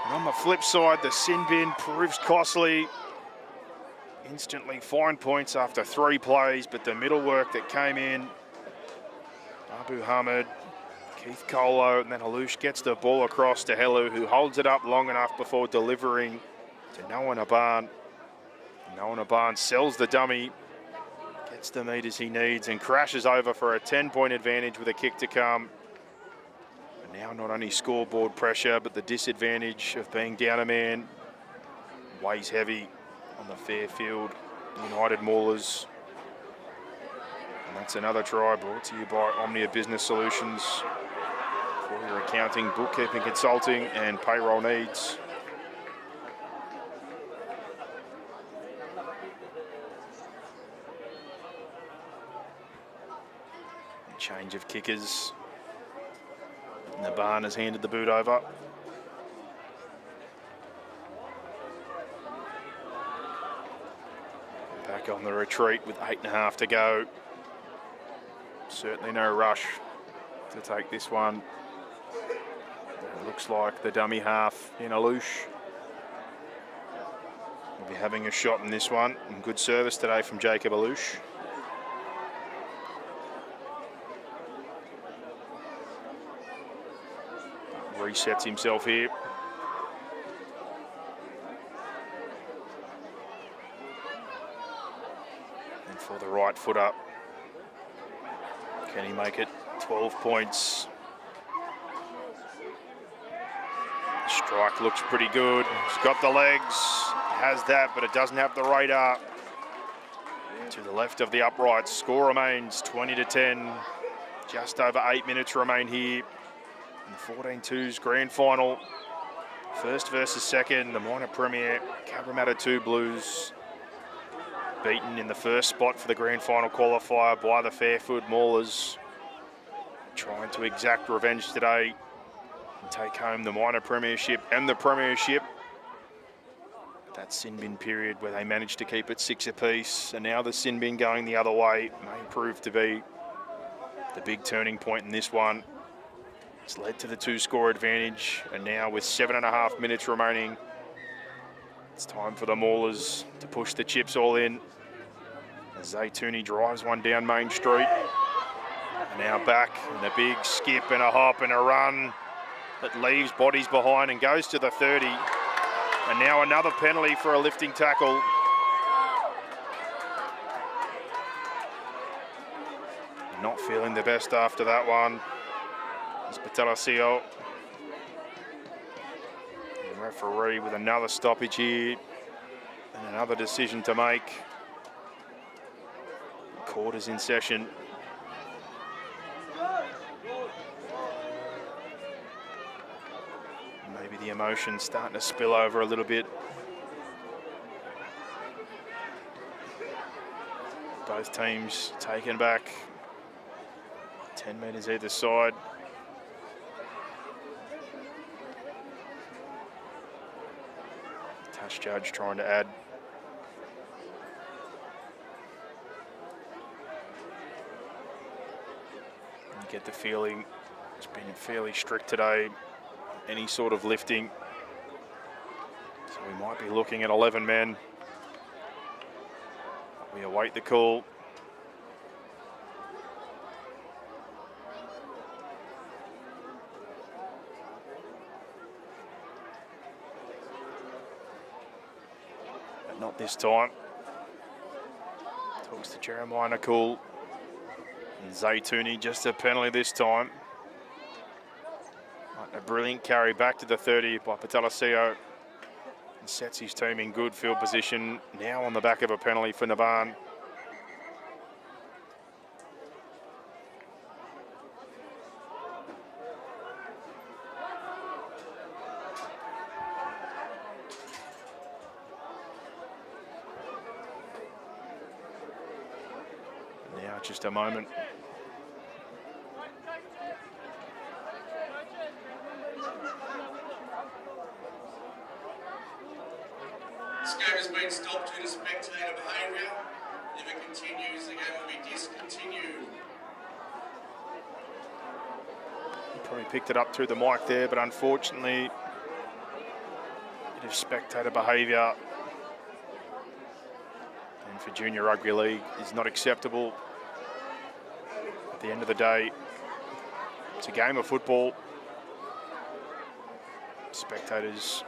And on the flip side, the sin bin proves costly. Instantly fine points after 3 plays, but the middle work that came in, Abu Hamid, Keith Colo, and then Alouche gets the ball across to Helu, who holds it up long enough before delivering to Noah Naban. Noah Naban sells the dummy, gets the meters he needs, and crashes over for a 10-point advantage with a kick to come. And now not only scoreboard pressure, but the disadvantage of being down a man weighs heavy on the Fairfield United Maulers. And that's another try brought to you by Omnia Business Solutions for your accounting, bookkeeping, consulting and payroll needs. Change of kickers. Naban has handed the boot over. Back on the retreat with 8.5 to go. Certainly no rush to take this one. It looks like the dummy half in Alouche will be having a shot in this one. And good service today from Jacob Alouche. Resets himself here. And for the right foot up, can he make it? 12 points. Strike looks pretty good. He's got the legs, has that, but it doesn't have the radar. To the left of the uprights, score remains 20-10. Just over 8 minutes remain here in the 14-2s grand final. First versus second, the minor premier, Cabramatta 2 Blues, beaten in the first spot for the grand final qualifier by the Fairfield Maulers. Trying to exact revenge today and take home the minor premiership and the premiership. That sin bin period where they managed to keep it 6 apiece, and now the sin bin going the other way may prove to be the big turning point in this one. It's led to the 2-score advantage, and now with 7.5 minutes remaining, it's time for the Maulers to push the chips all in. As Zaytouni drives one down Main Street. And now back, and a big skip and a hop and a run that leaves bodies behind and goes to the 30. And now another penalty for a lifting tackle. Not feeling the best after that one. It's Patelasio. The referee with another stoppage here and another decision to make. Court is in session. Maybe the emotion's starting to spill over a little bit. Both teams taken back 10 metres either side. Touch judge trying to add. You get the feeling it's been fairly strict today, any sort of lifting. So we might be looking at 11 men. We await the call. but not this time. Talks to Jeremiah Nicole. And Zaytuni, just a penalty this time. A brilliant carry back to the 30 by Patalasio. And sets his team in good field position. Now on the back of a penalty for Naban. Now just a moment. This game has been stopped due to spectator behaviour. If it continues, the game will be discontinued. He probably picked it up through the mic there, but unfortunately, a bit of spectator behaviour. And for junior rugby league is not acceptable. At the end of the day, it's a game of football. Spectators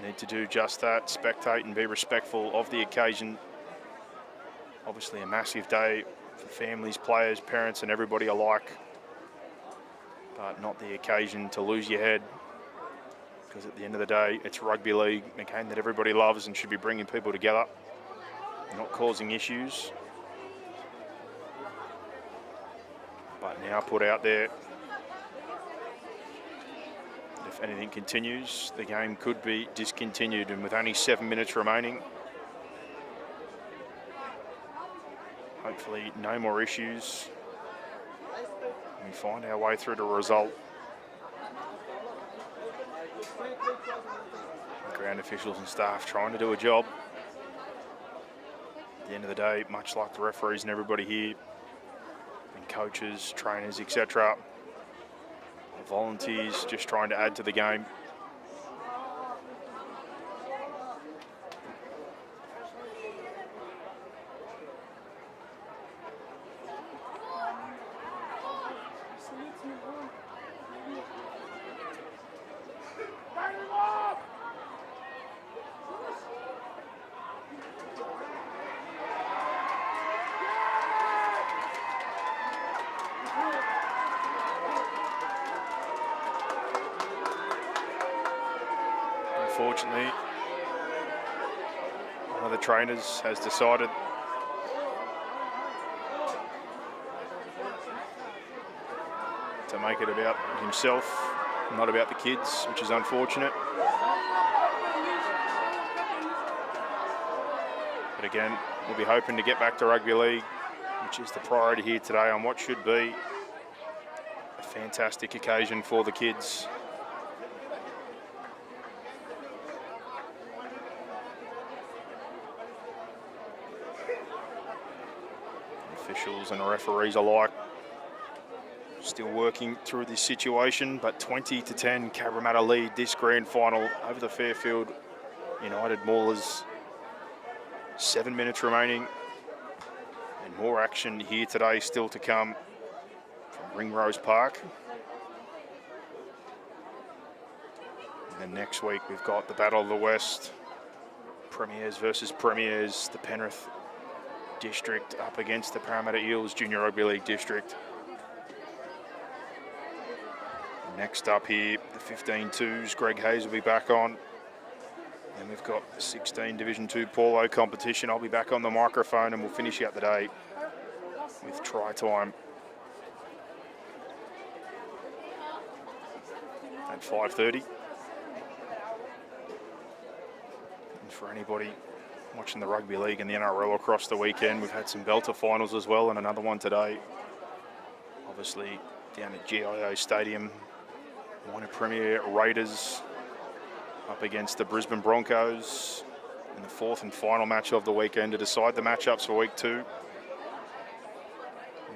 need to do just that, spectate and be respectful of the occasion. Obviously a massive day for families, players, parents and everybody alike, but not the occasion to lose your head, because at the end of the day, it's rugby league, a game that everybody loves and should be bringing people together, not causing issues. But now put out there, if anything continues, the game could be discontinued, and with only 7 minutes remaining, hopefully no more issues. We find our way through to a result. Ground officials and staff trying to do a job. At the end of the day, much like the referees and everybody here, and coaches, trainers, etc., volunteers just trying to add to the game. Unfortunately, one of the trainers has decided to make it about himself, not about the kids, which is unfortunate. But again, we'll be hoping to get back to rugby league, which is the priority here today on what should be a fantastic occasion for the kids. Officials and referees alike still working through this situation, but 20-10 Cabramatta lead this grand final over the Fairfield United Maulers. 7 minutes remaining and more action here today still to come from Ringrose Park. And then next week we've got the Battle of the West, Premiers versus Premiers, the Penrith District up against the Parramatta Eels Junior Rugby League District. Next up here, the 15-2s, Greg Hayes will be back on. And we've got the 16 Division 2 Polo competition. I'll be back on the microphone and we'll finish out the day with try time at 5:30. And for anybody watching the Rugby League and the NRL across the weekend, we've had some belter finals as well, and another one today. Obviously down at GIO Stadium, Warner Premier Raiders up against the Brisbane Broncos in the fourth and final match of the weekend to decide the matchups for week 2.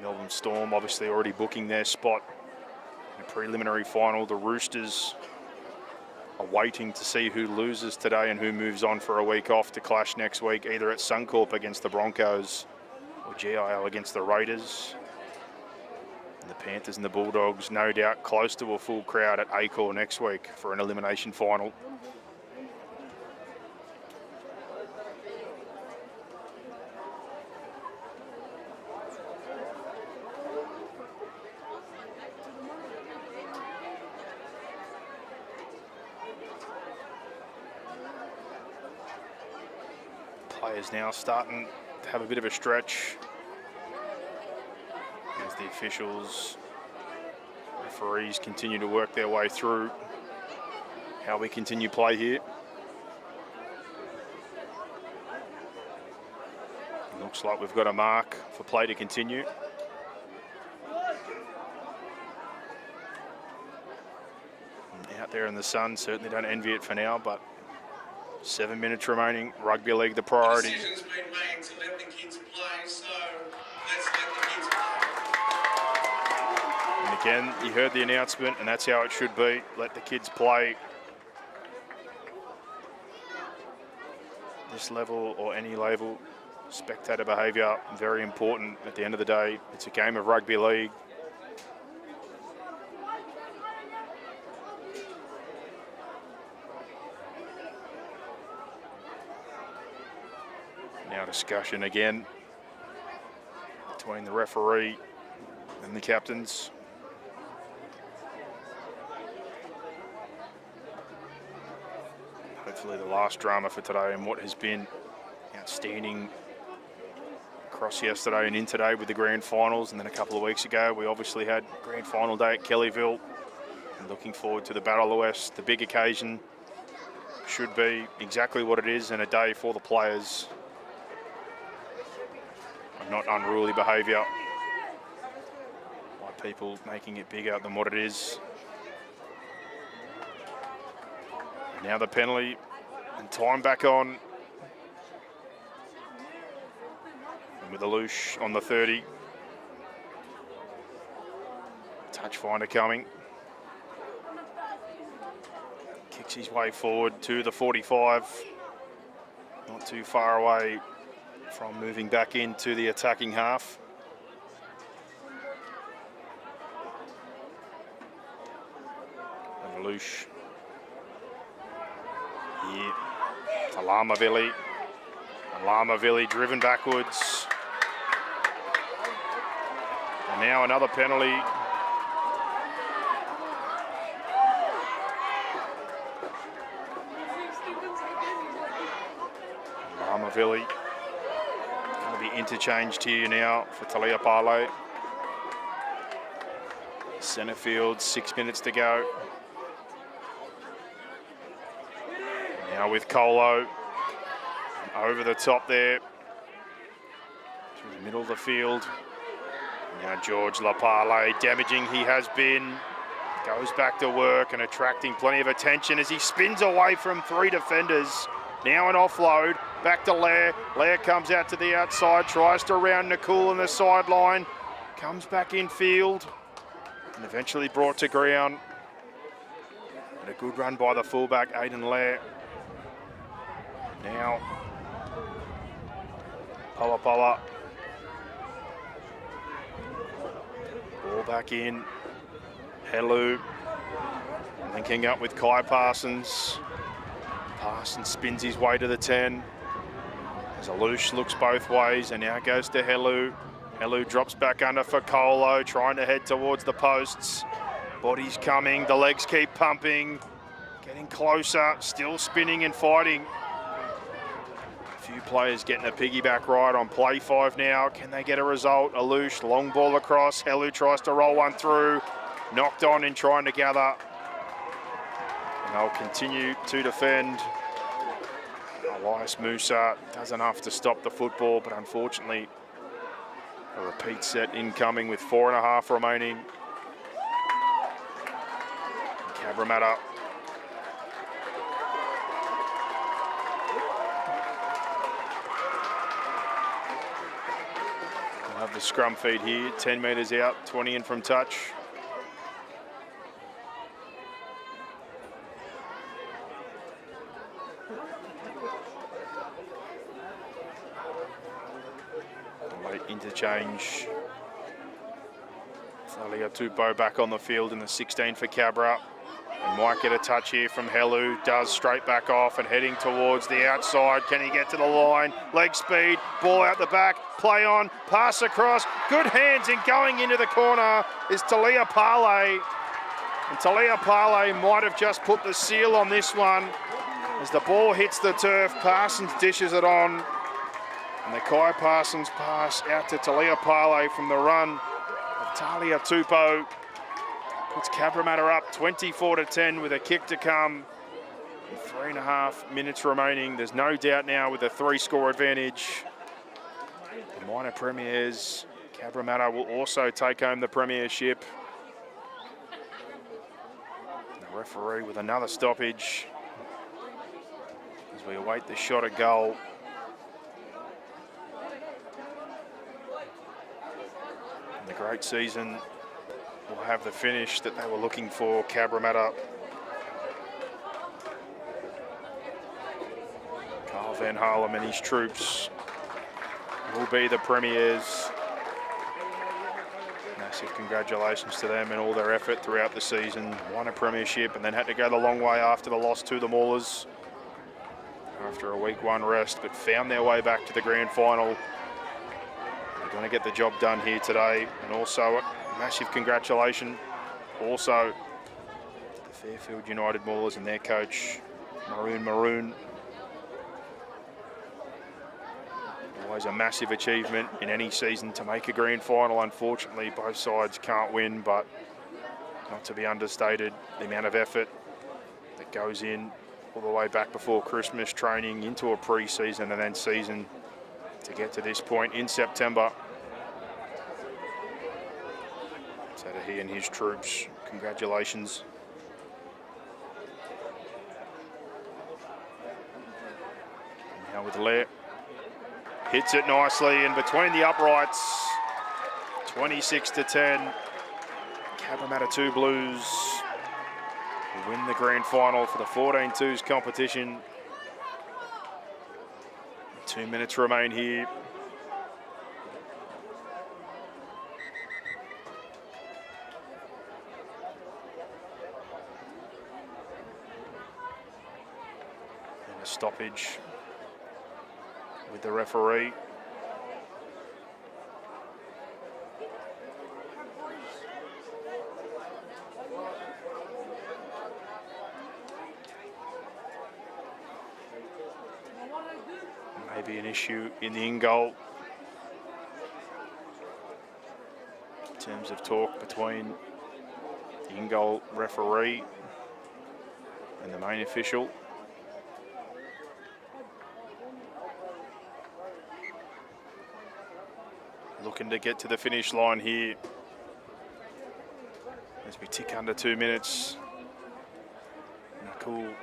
Melbourne Storm obviously already booking their spot in a preliminary final. The Roosters are waiting to see who loses today and who moves on for a week off to clash next week, either at Suncorp against the Broncos or GIO against the Raiders. And the Panthers and the Bulldogs no doubt close to a full crowd at Acor next week for an elimination final. Players now starting to have a bit of a stretch as the officials, referees continue to work their way through how we continue play here. Looks like we've got a mark for play to continue. And out there in the sun, certainly don't envy it for now, but 7 minutes remaining. Rugby league the priority. Decision's been made to let the kids play, so let's let the kids play. And again, you heard the announcement, and that's how it should be. Let the kids play. This level or any level, spectator behaviour, very important at the end of the day. It's a game of rugby league. Now discussion again between the referee and the captains. Hopefully the last drama for today and what has been outstanding across yesterday and in today with the grand finals, and then a couple of weeks ago we obviously had grand final day at Kellyville. And looking forward to the Battle of the West. The big occasion should be exactly what it is, and a day for the players. Not unruly behaviour by people making it bigger than what it is. And now the penalty and time back on. And with a loosh on the 30. Touch finder coming. Kicks his way forward to the 45. Not too far away from moving back into the attacking half. And Loosh. Here, Alamavili driven backwards. And now another penalty. Alamavili. Be interchanged here now for Talia Pale. Centre field, 6 minutes to go. Now with Colo. Over the top there. Through the middle of the field. Now George Lapale, damaging he has been. Goes back to work and attracting plenty of attention as he spins away from three defenders. Now an offload. Back to Lair. Lair comes out to the outside, tries to round Nicole on the sideline. Comes back in field and eventually brought to ground. And a good run by the fullback, Aidan Lair. Now, Pala. Ball back in. Helu linking up with Kai Parsons. Parsons spins his way to the 10. As Alush looks both ways and now goes to Helu. Helu drops back under for Colo, trying to head towards the posts. Body's coming, the legs keep pumping. Getting closer, still spinning and fighting. A few players getting a piggyback ride on play 5 now. Can they get a result? Alush, long ball across. Helu tries to roll one through. Knocked on in trying to gather. And they'll continue to defend. Elias Musa does enough to stop the football, but unfortunately a repeat set incoming with 4.5 remaining. Cabramatta. We'll have the scrum feed here, 10 metres out, 20 in from touch. Interchange. Thalia Tupou back on the field in the 16 for Cabra. And might get a touch here from Helu. Does straight back off and heading towards the outside. Can he get to the line? Leg speed, ball out the back, play on, pass across. Good hands and going into the corner is Talia Pale. And Talia Pale might have just put the seal on this one. As the ball hits the turf, Parsons dishes it on. And the Kai Parsons pass out to Talia Pale from the run of Talia Tupou puts Cabramatta up 24-10 with a kick to come. 3.5 minutes remaining. There's no doubt now with a 3-score advantage. The minor premiers, Cabramatta will also take home the premiership. The referee with another stoppage as we await the shot at goal. And the great season will have the finish that they were looking for, Cabramatta. Carl Van Harlem and his troops will be the premiers. Massive congratulations to them and all their effort throughout the season. Won a premiership and then had to go the long way after the loss to the Maulers after a week 1 rest, but found their way back to the grand final. They're going to get the job done here today. And also a massive congratulations also to the Fairfield United Maulers and their coach Maroon. Always a massive achievement in any season to make a grand final. Unfortunately, both sides can't win, but not to be understated, the amount of effort that goes in all the way back before Christmas, training into a pre-season and then season to get to this point in September. So to he and his troops, congratulations. And now with Lair. Hits it nicely in between the uprights. 26-10. Cabramatta 2 Blues will win the grand final for the 14-2s competition. 2 minutes remain here. And a stoppage with the referee. Maybe an issue in the in-goal in terms of talk between the in-goal referee and the main official. Looking to get to the finish line here as we tick under 2 minutes. Cool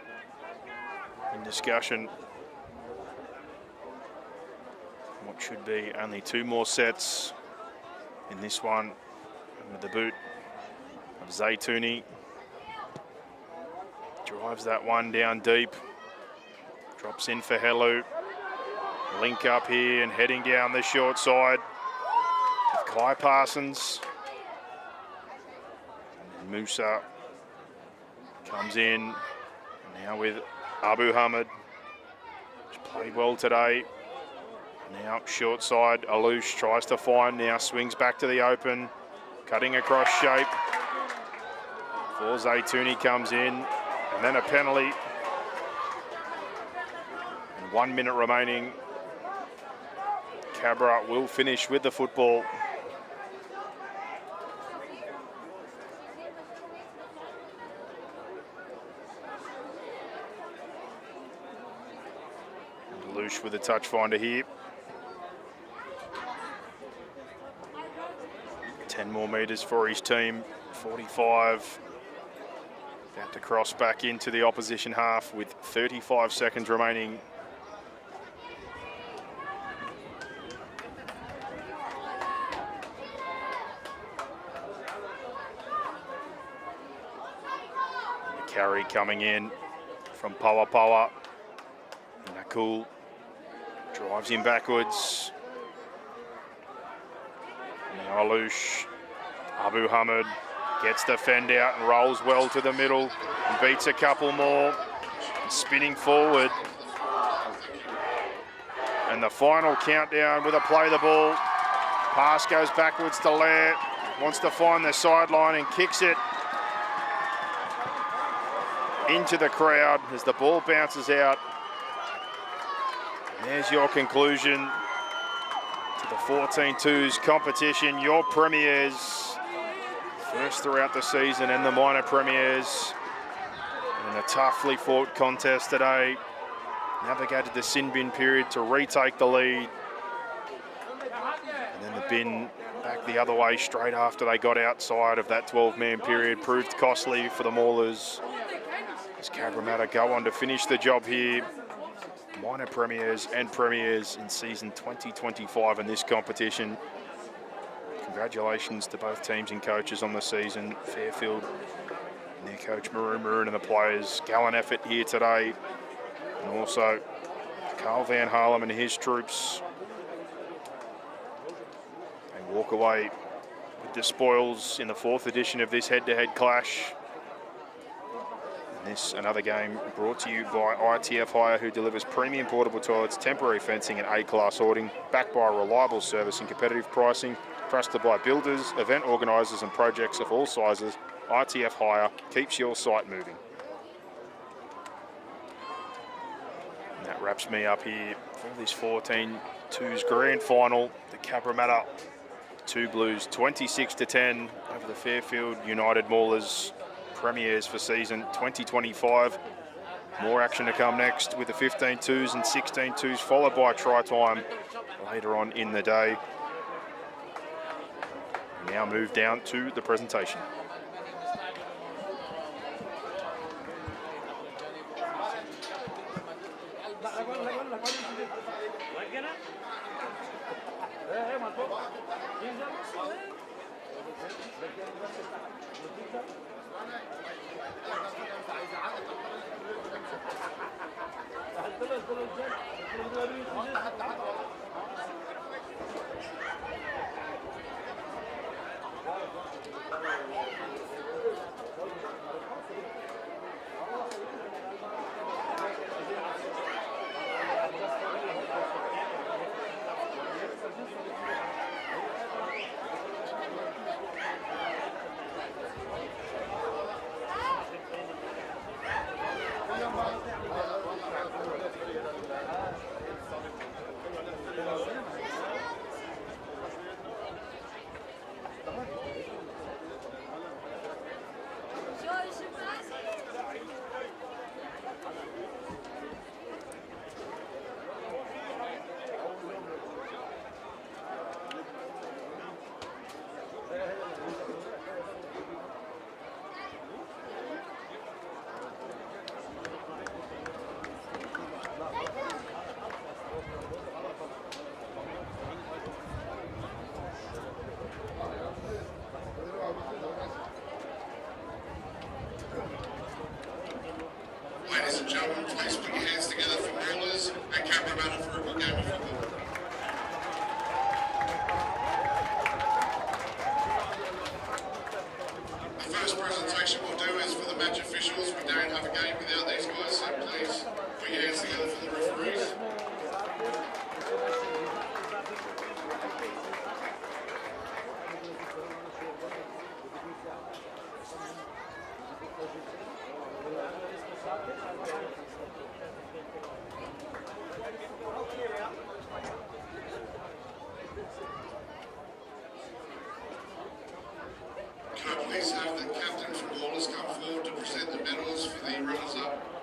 in discussion. What should be only 2 more sets in this one, with the boot of Zaytouni. Drives that one down deep. Drops in for Helu. Link up here and heading down the short side. Kai Parsons. And Musa comes in. Now with Abu Hamid. He's played well today. Now short side, Alouche tries to find, now swings back to the open. Cutting across shape. Before Zaytouni comes in. And then a penalty. And 1 minute remaining. Cabra will finish with the football. Alouche with a touch finder here. 10 more metres for his team, 45. About to cross back into the opposition half with 35 seconds remaining. The carry coming in from Pawa. Nakul drives him backwards. Now Alouche, Abu Hamid gets the fend out and rolls well to the middle and beats a couple more. And spinning forward. And the final countdown with a play the ball. Pass goes backwards to Lair. Wants to find the sideline and kicks it into the crowd as the ball bounces out. And there's your conclusion. The 14-2s competition, your premiers, first throughout the season and the minor premiers. In a toughly fought contest today, navigated the sin bin period to retake the lead. And then the bin back the other way straight after they got outside of that 12-man period proved costly for the Maulers. As Cabramatta go on to finish the job here. Minor premiers and premiers in season 2025 in this competition. Congratulations to both teams and coaches on the season. Fairfield and their coach Maroon and the players. Gallant effort here today. And also Carl Van Harlem and his troops. They walk away with the spoils in the 4th edition of this head-to-head clash. This another game brought to you by ITF Hire, who delivers premium portable toilets, temporary fencing and A-class hoarding, backed by reliable service and competitive pricing, trusted by builders, event organisers and projects of all sizes. ITF Hire keeps your site moving. And that wraps me up here for this 14-2s grand final. The Cabramatta 2 Blues 26-10 over the Fairfield United Maulers. Premiers for season 2025. More action to come next with the 15-2s and 16-2s, followed by try time later on in the day. We now move down to the presentation. Ladies and gentlemen, please put your hands together for Maulers and Cabramatta for a good game of football. The first presentation we'll do is for the match officials. We don't have a game without these guys, so please put your hands together for the referees. Can I please have the captain from Maulers come forward to present the medals for the runners-up?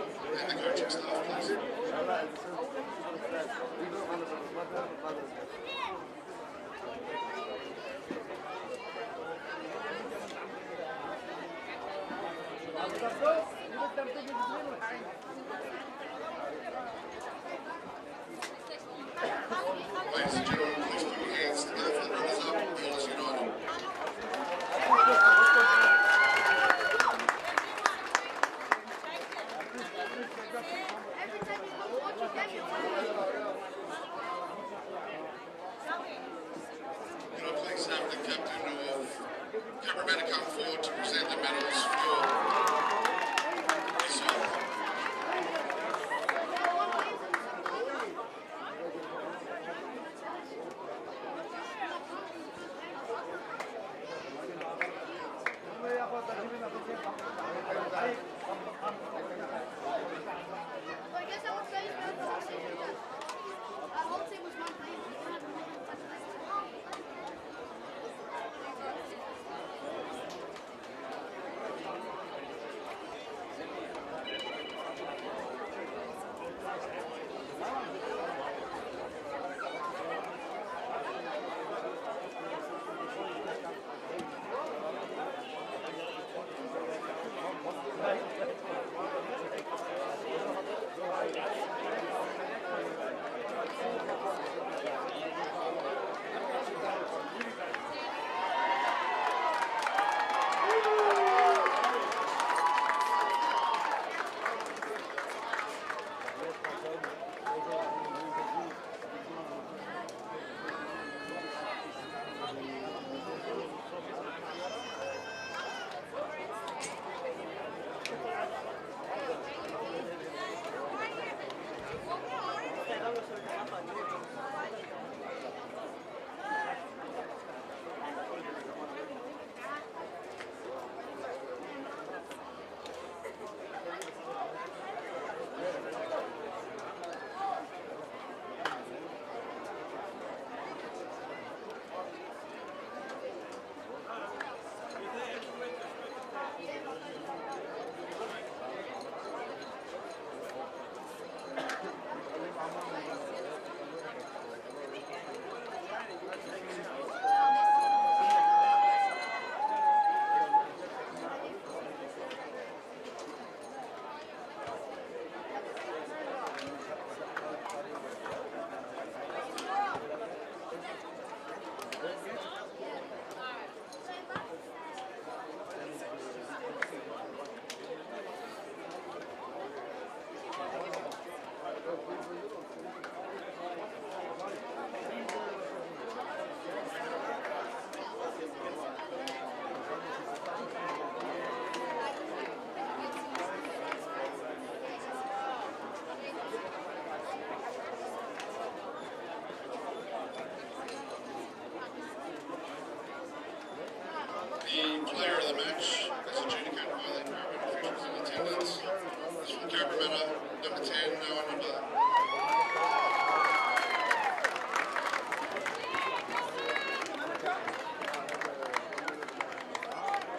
And the coaching staff, please. Ladies and gentlemen, please put your hands together for the runners up, Maulers United. Can I please have the captain of Cabramatta come forward to present the medals for this side? The player of the match, as adjudicated by the Parramatta officials in attendance, is from Cabramatta, number 10, no one number.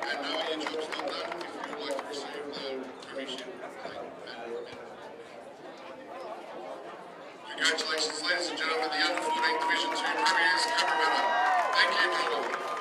And no, your job's not done if you would like to receive the premiership medal. Congratulations, ladies and gentlemen, the under 14 Division 2 premiers, Cabramatta. Thank you, Melbourne.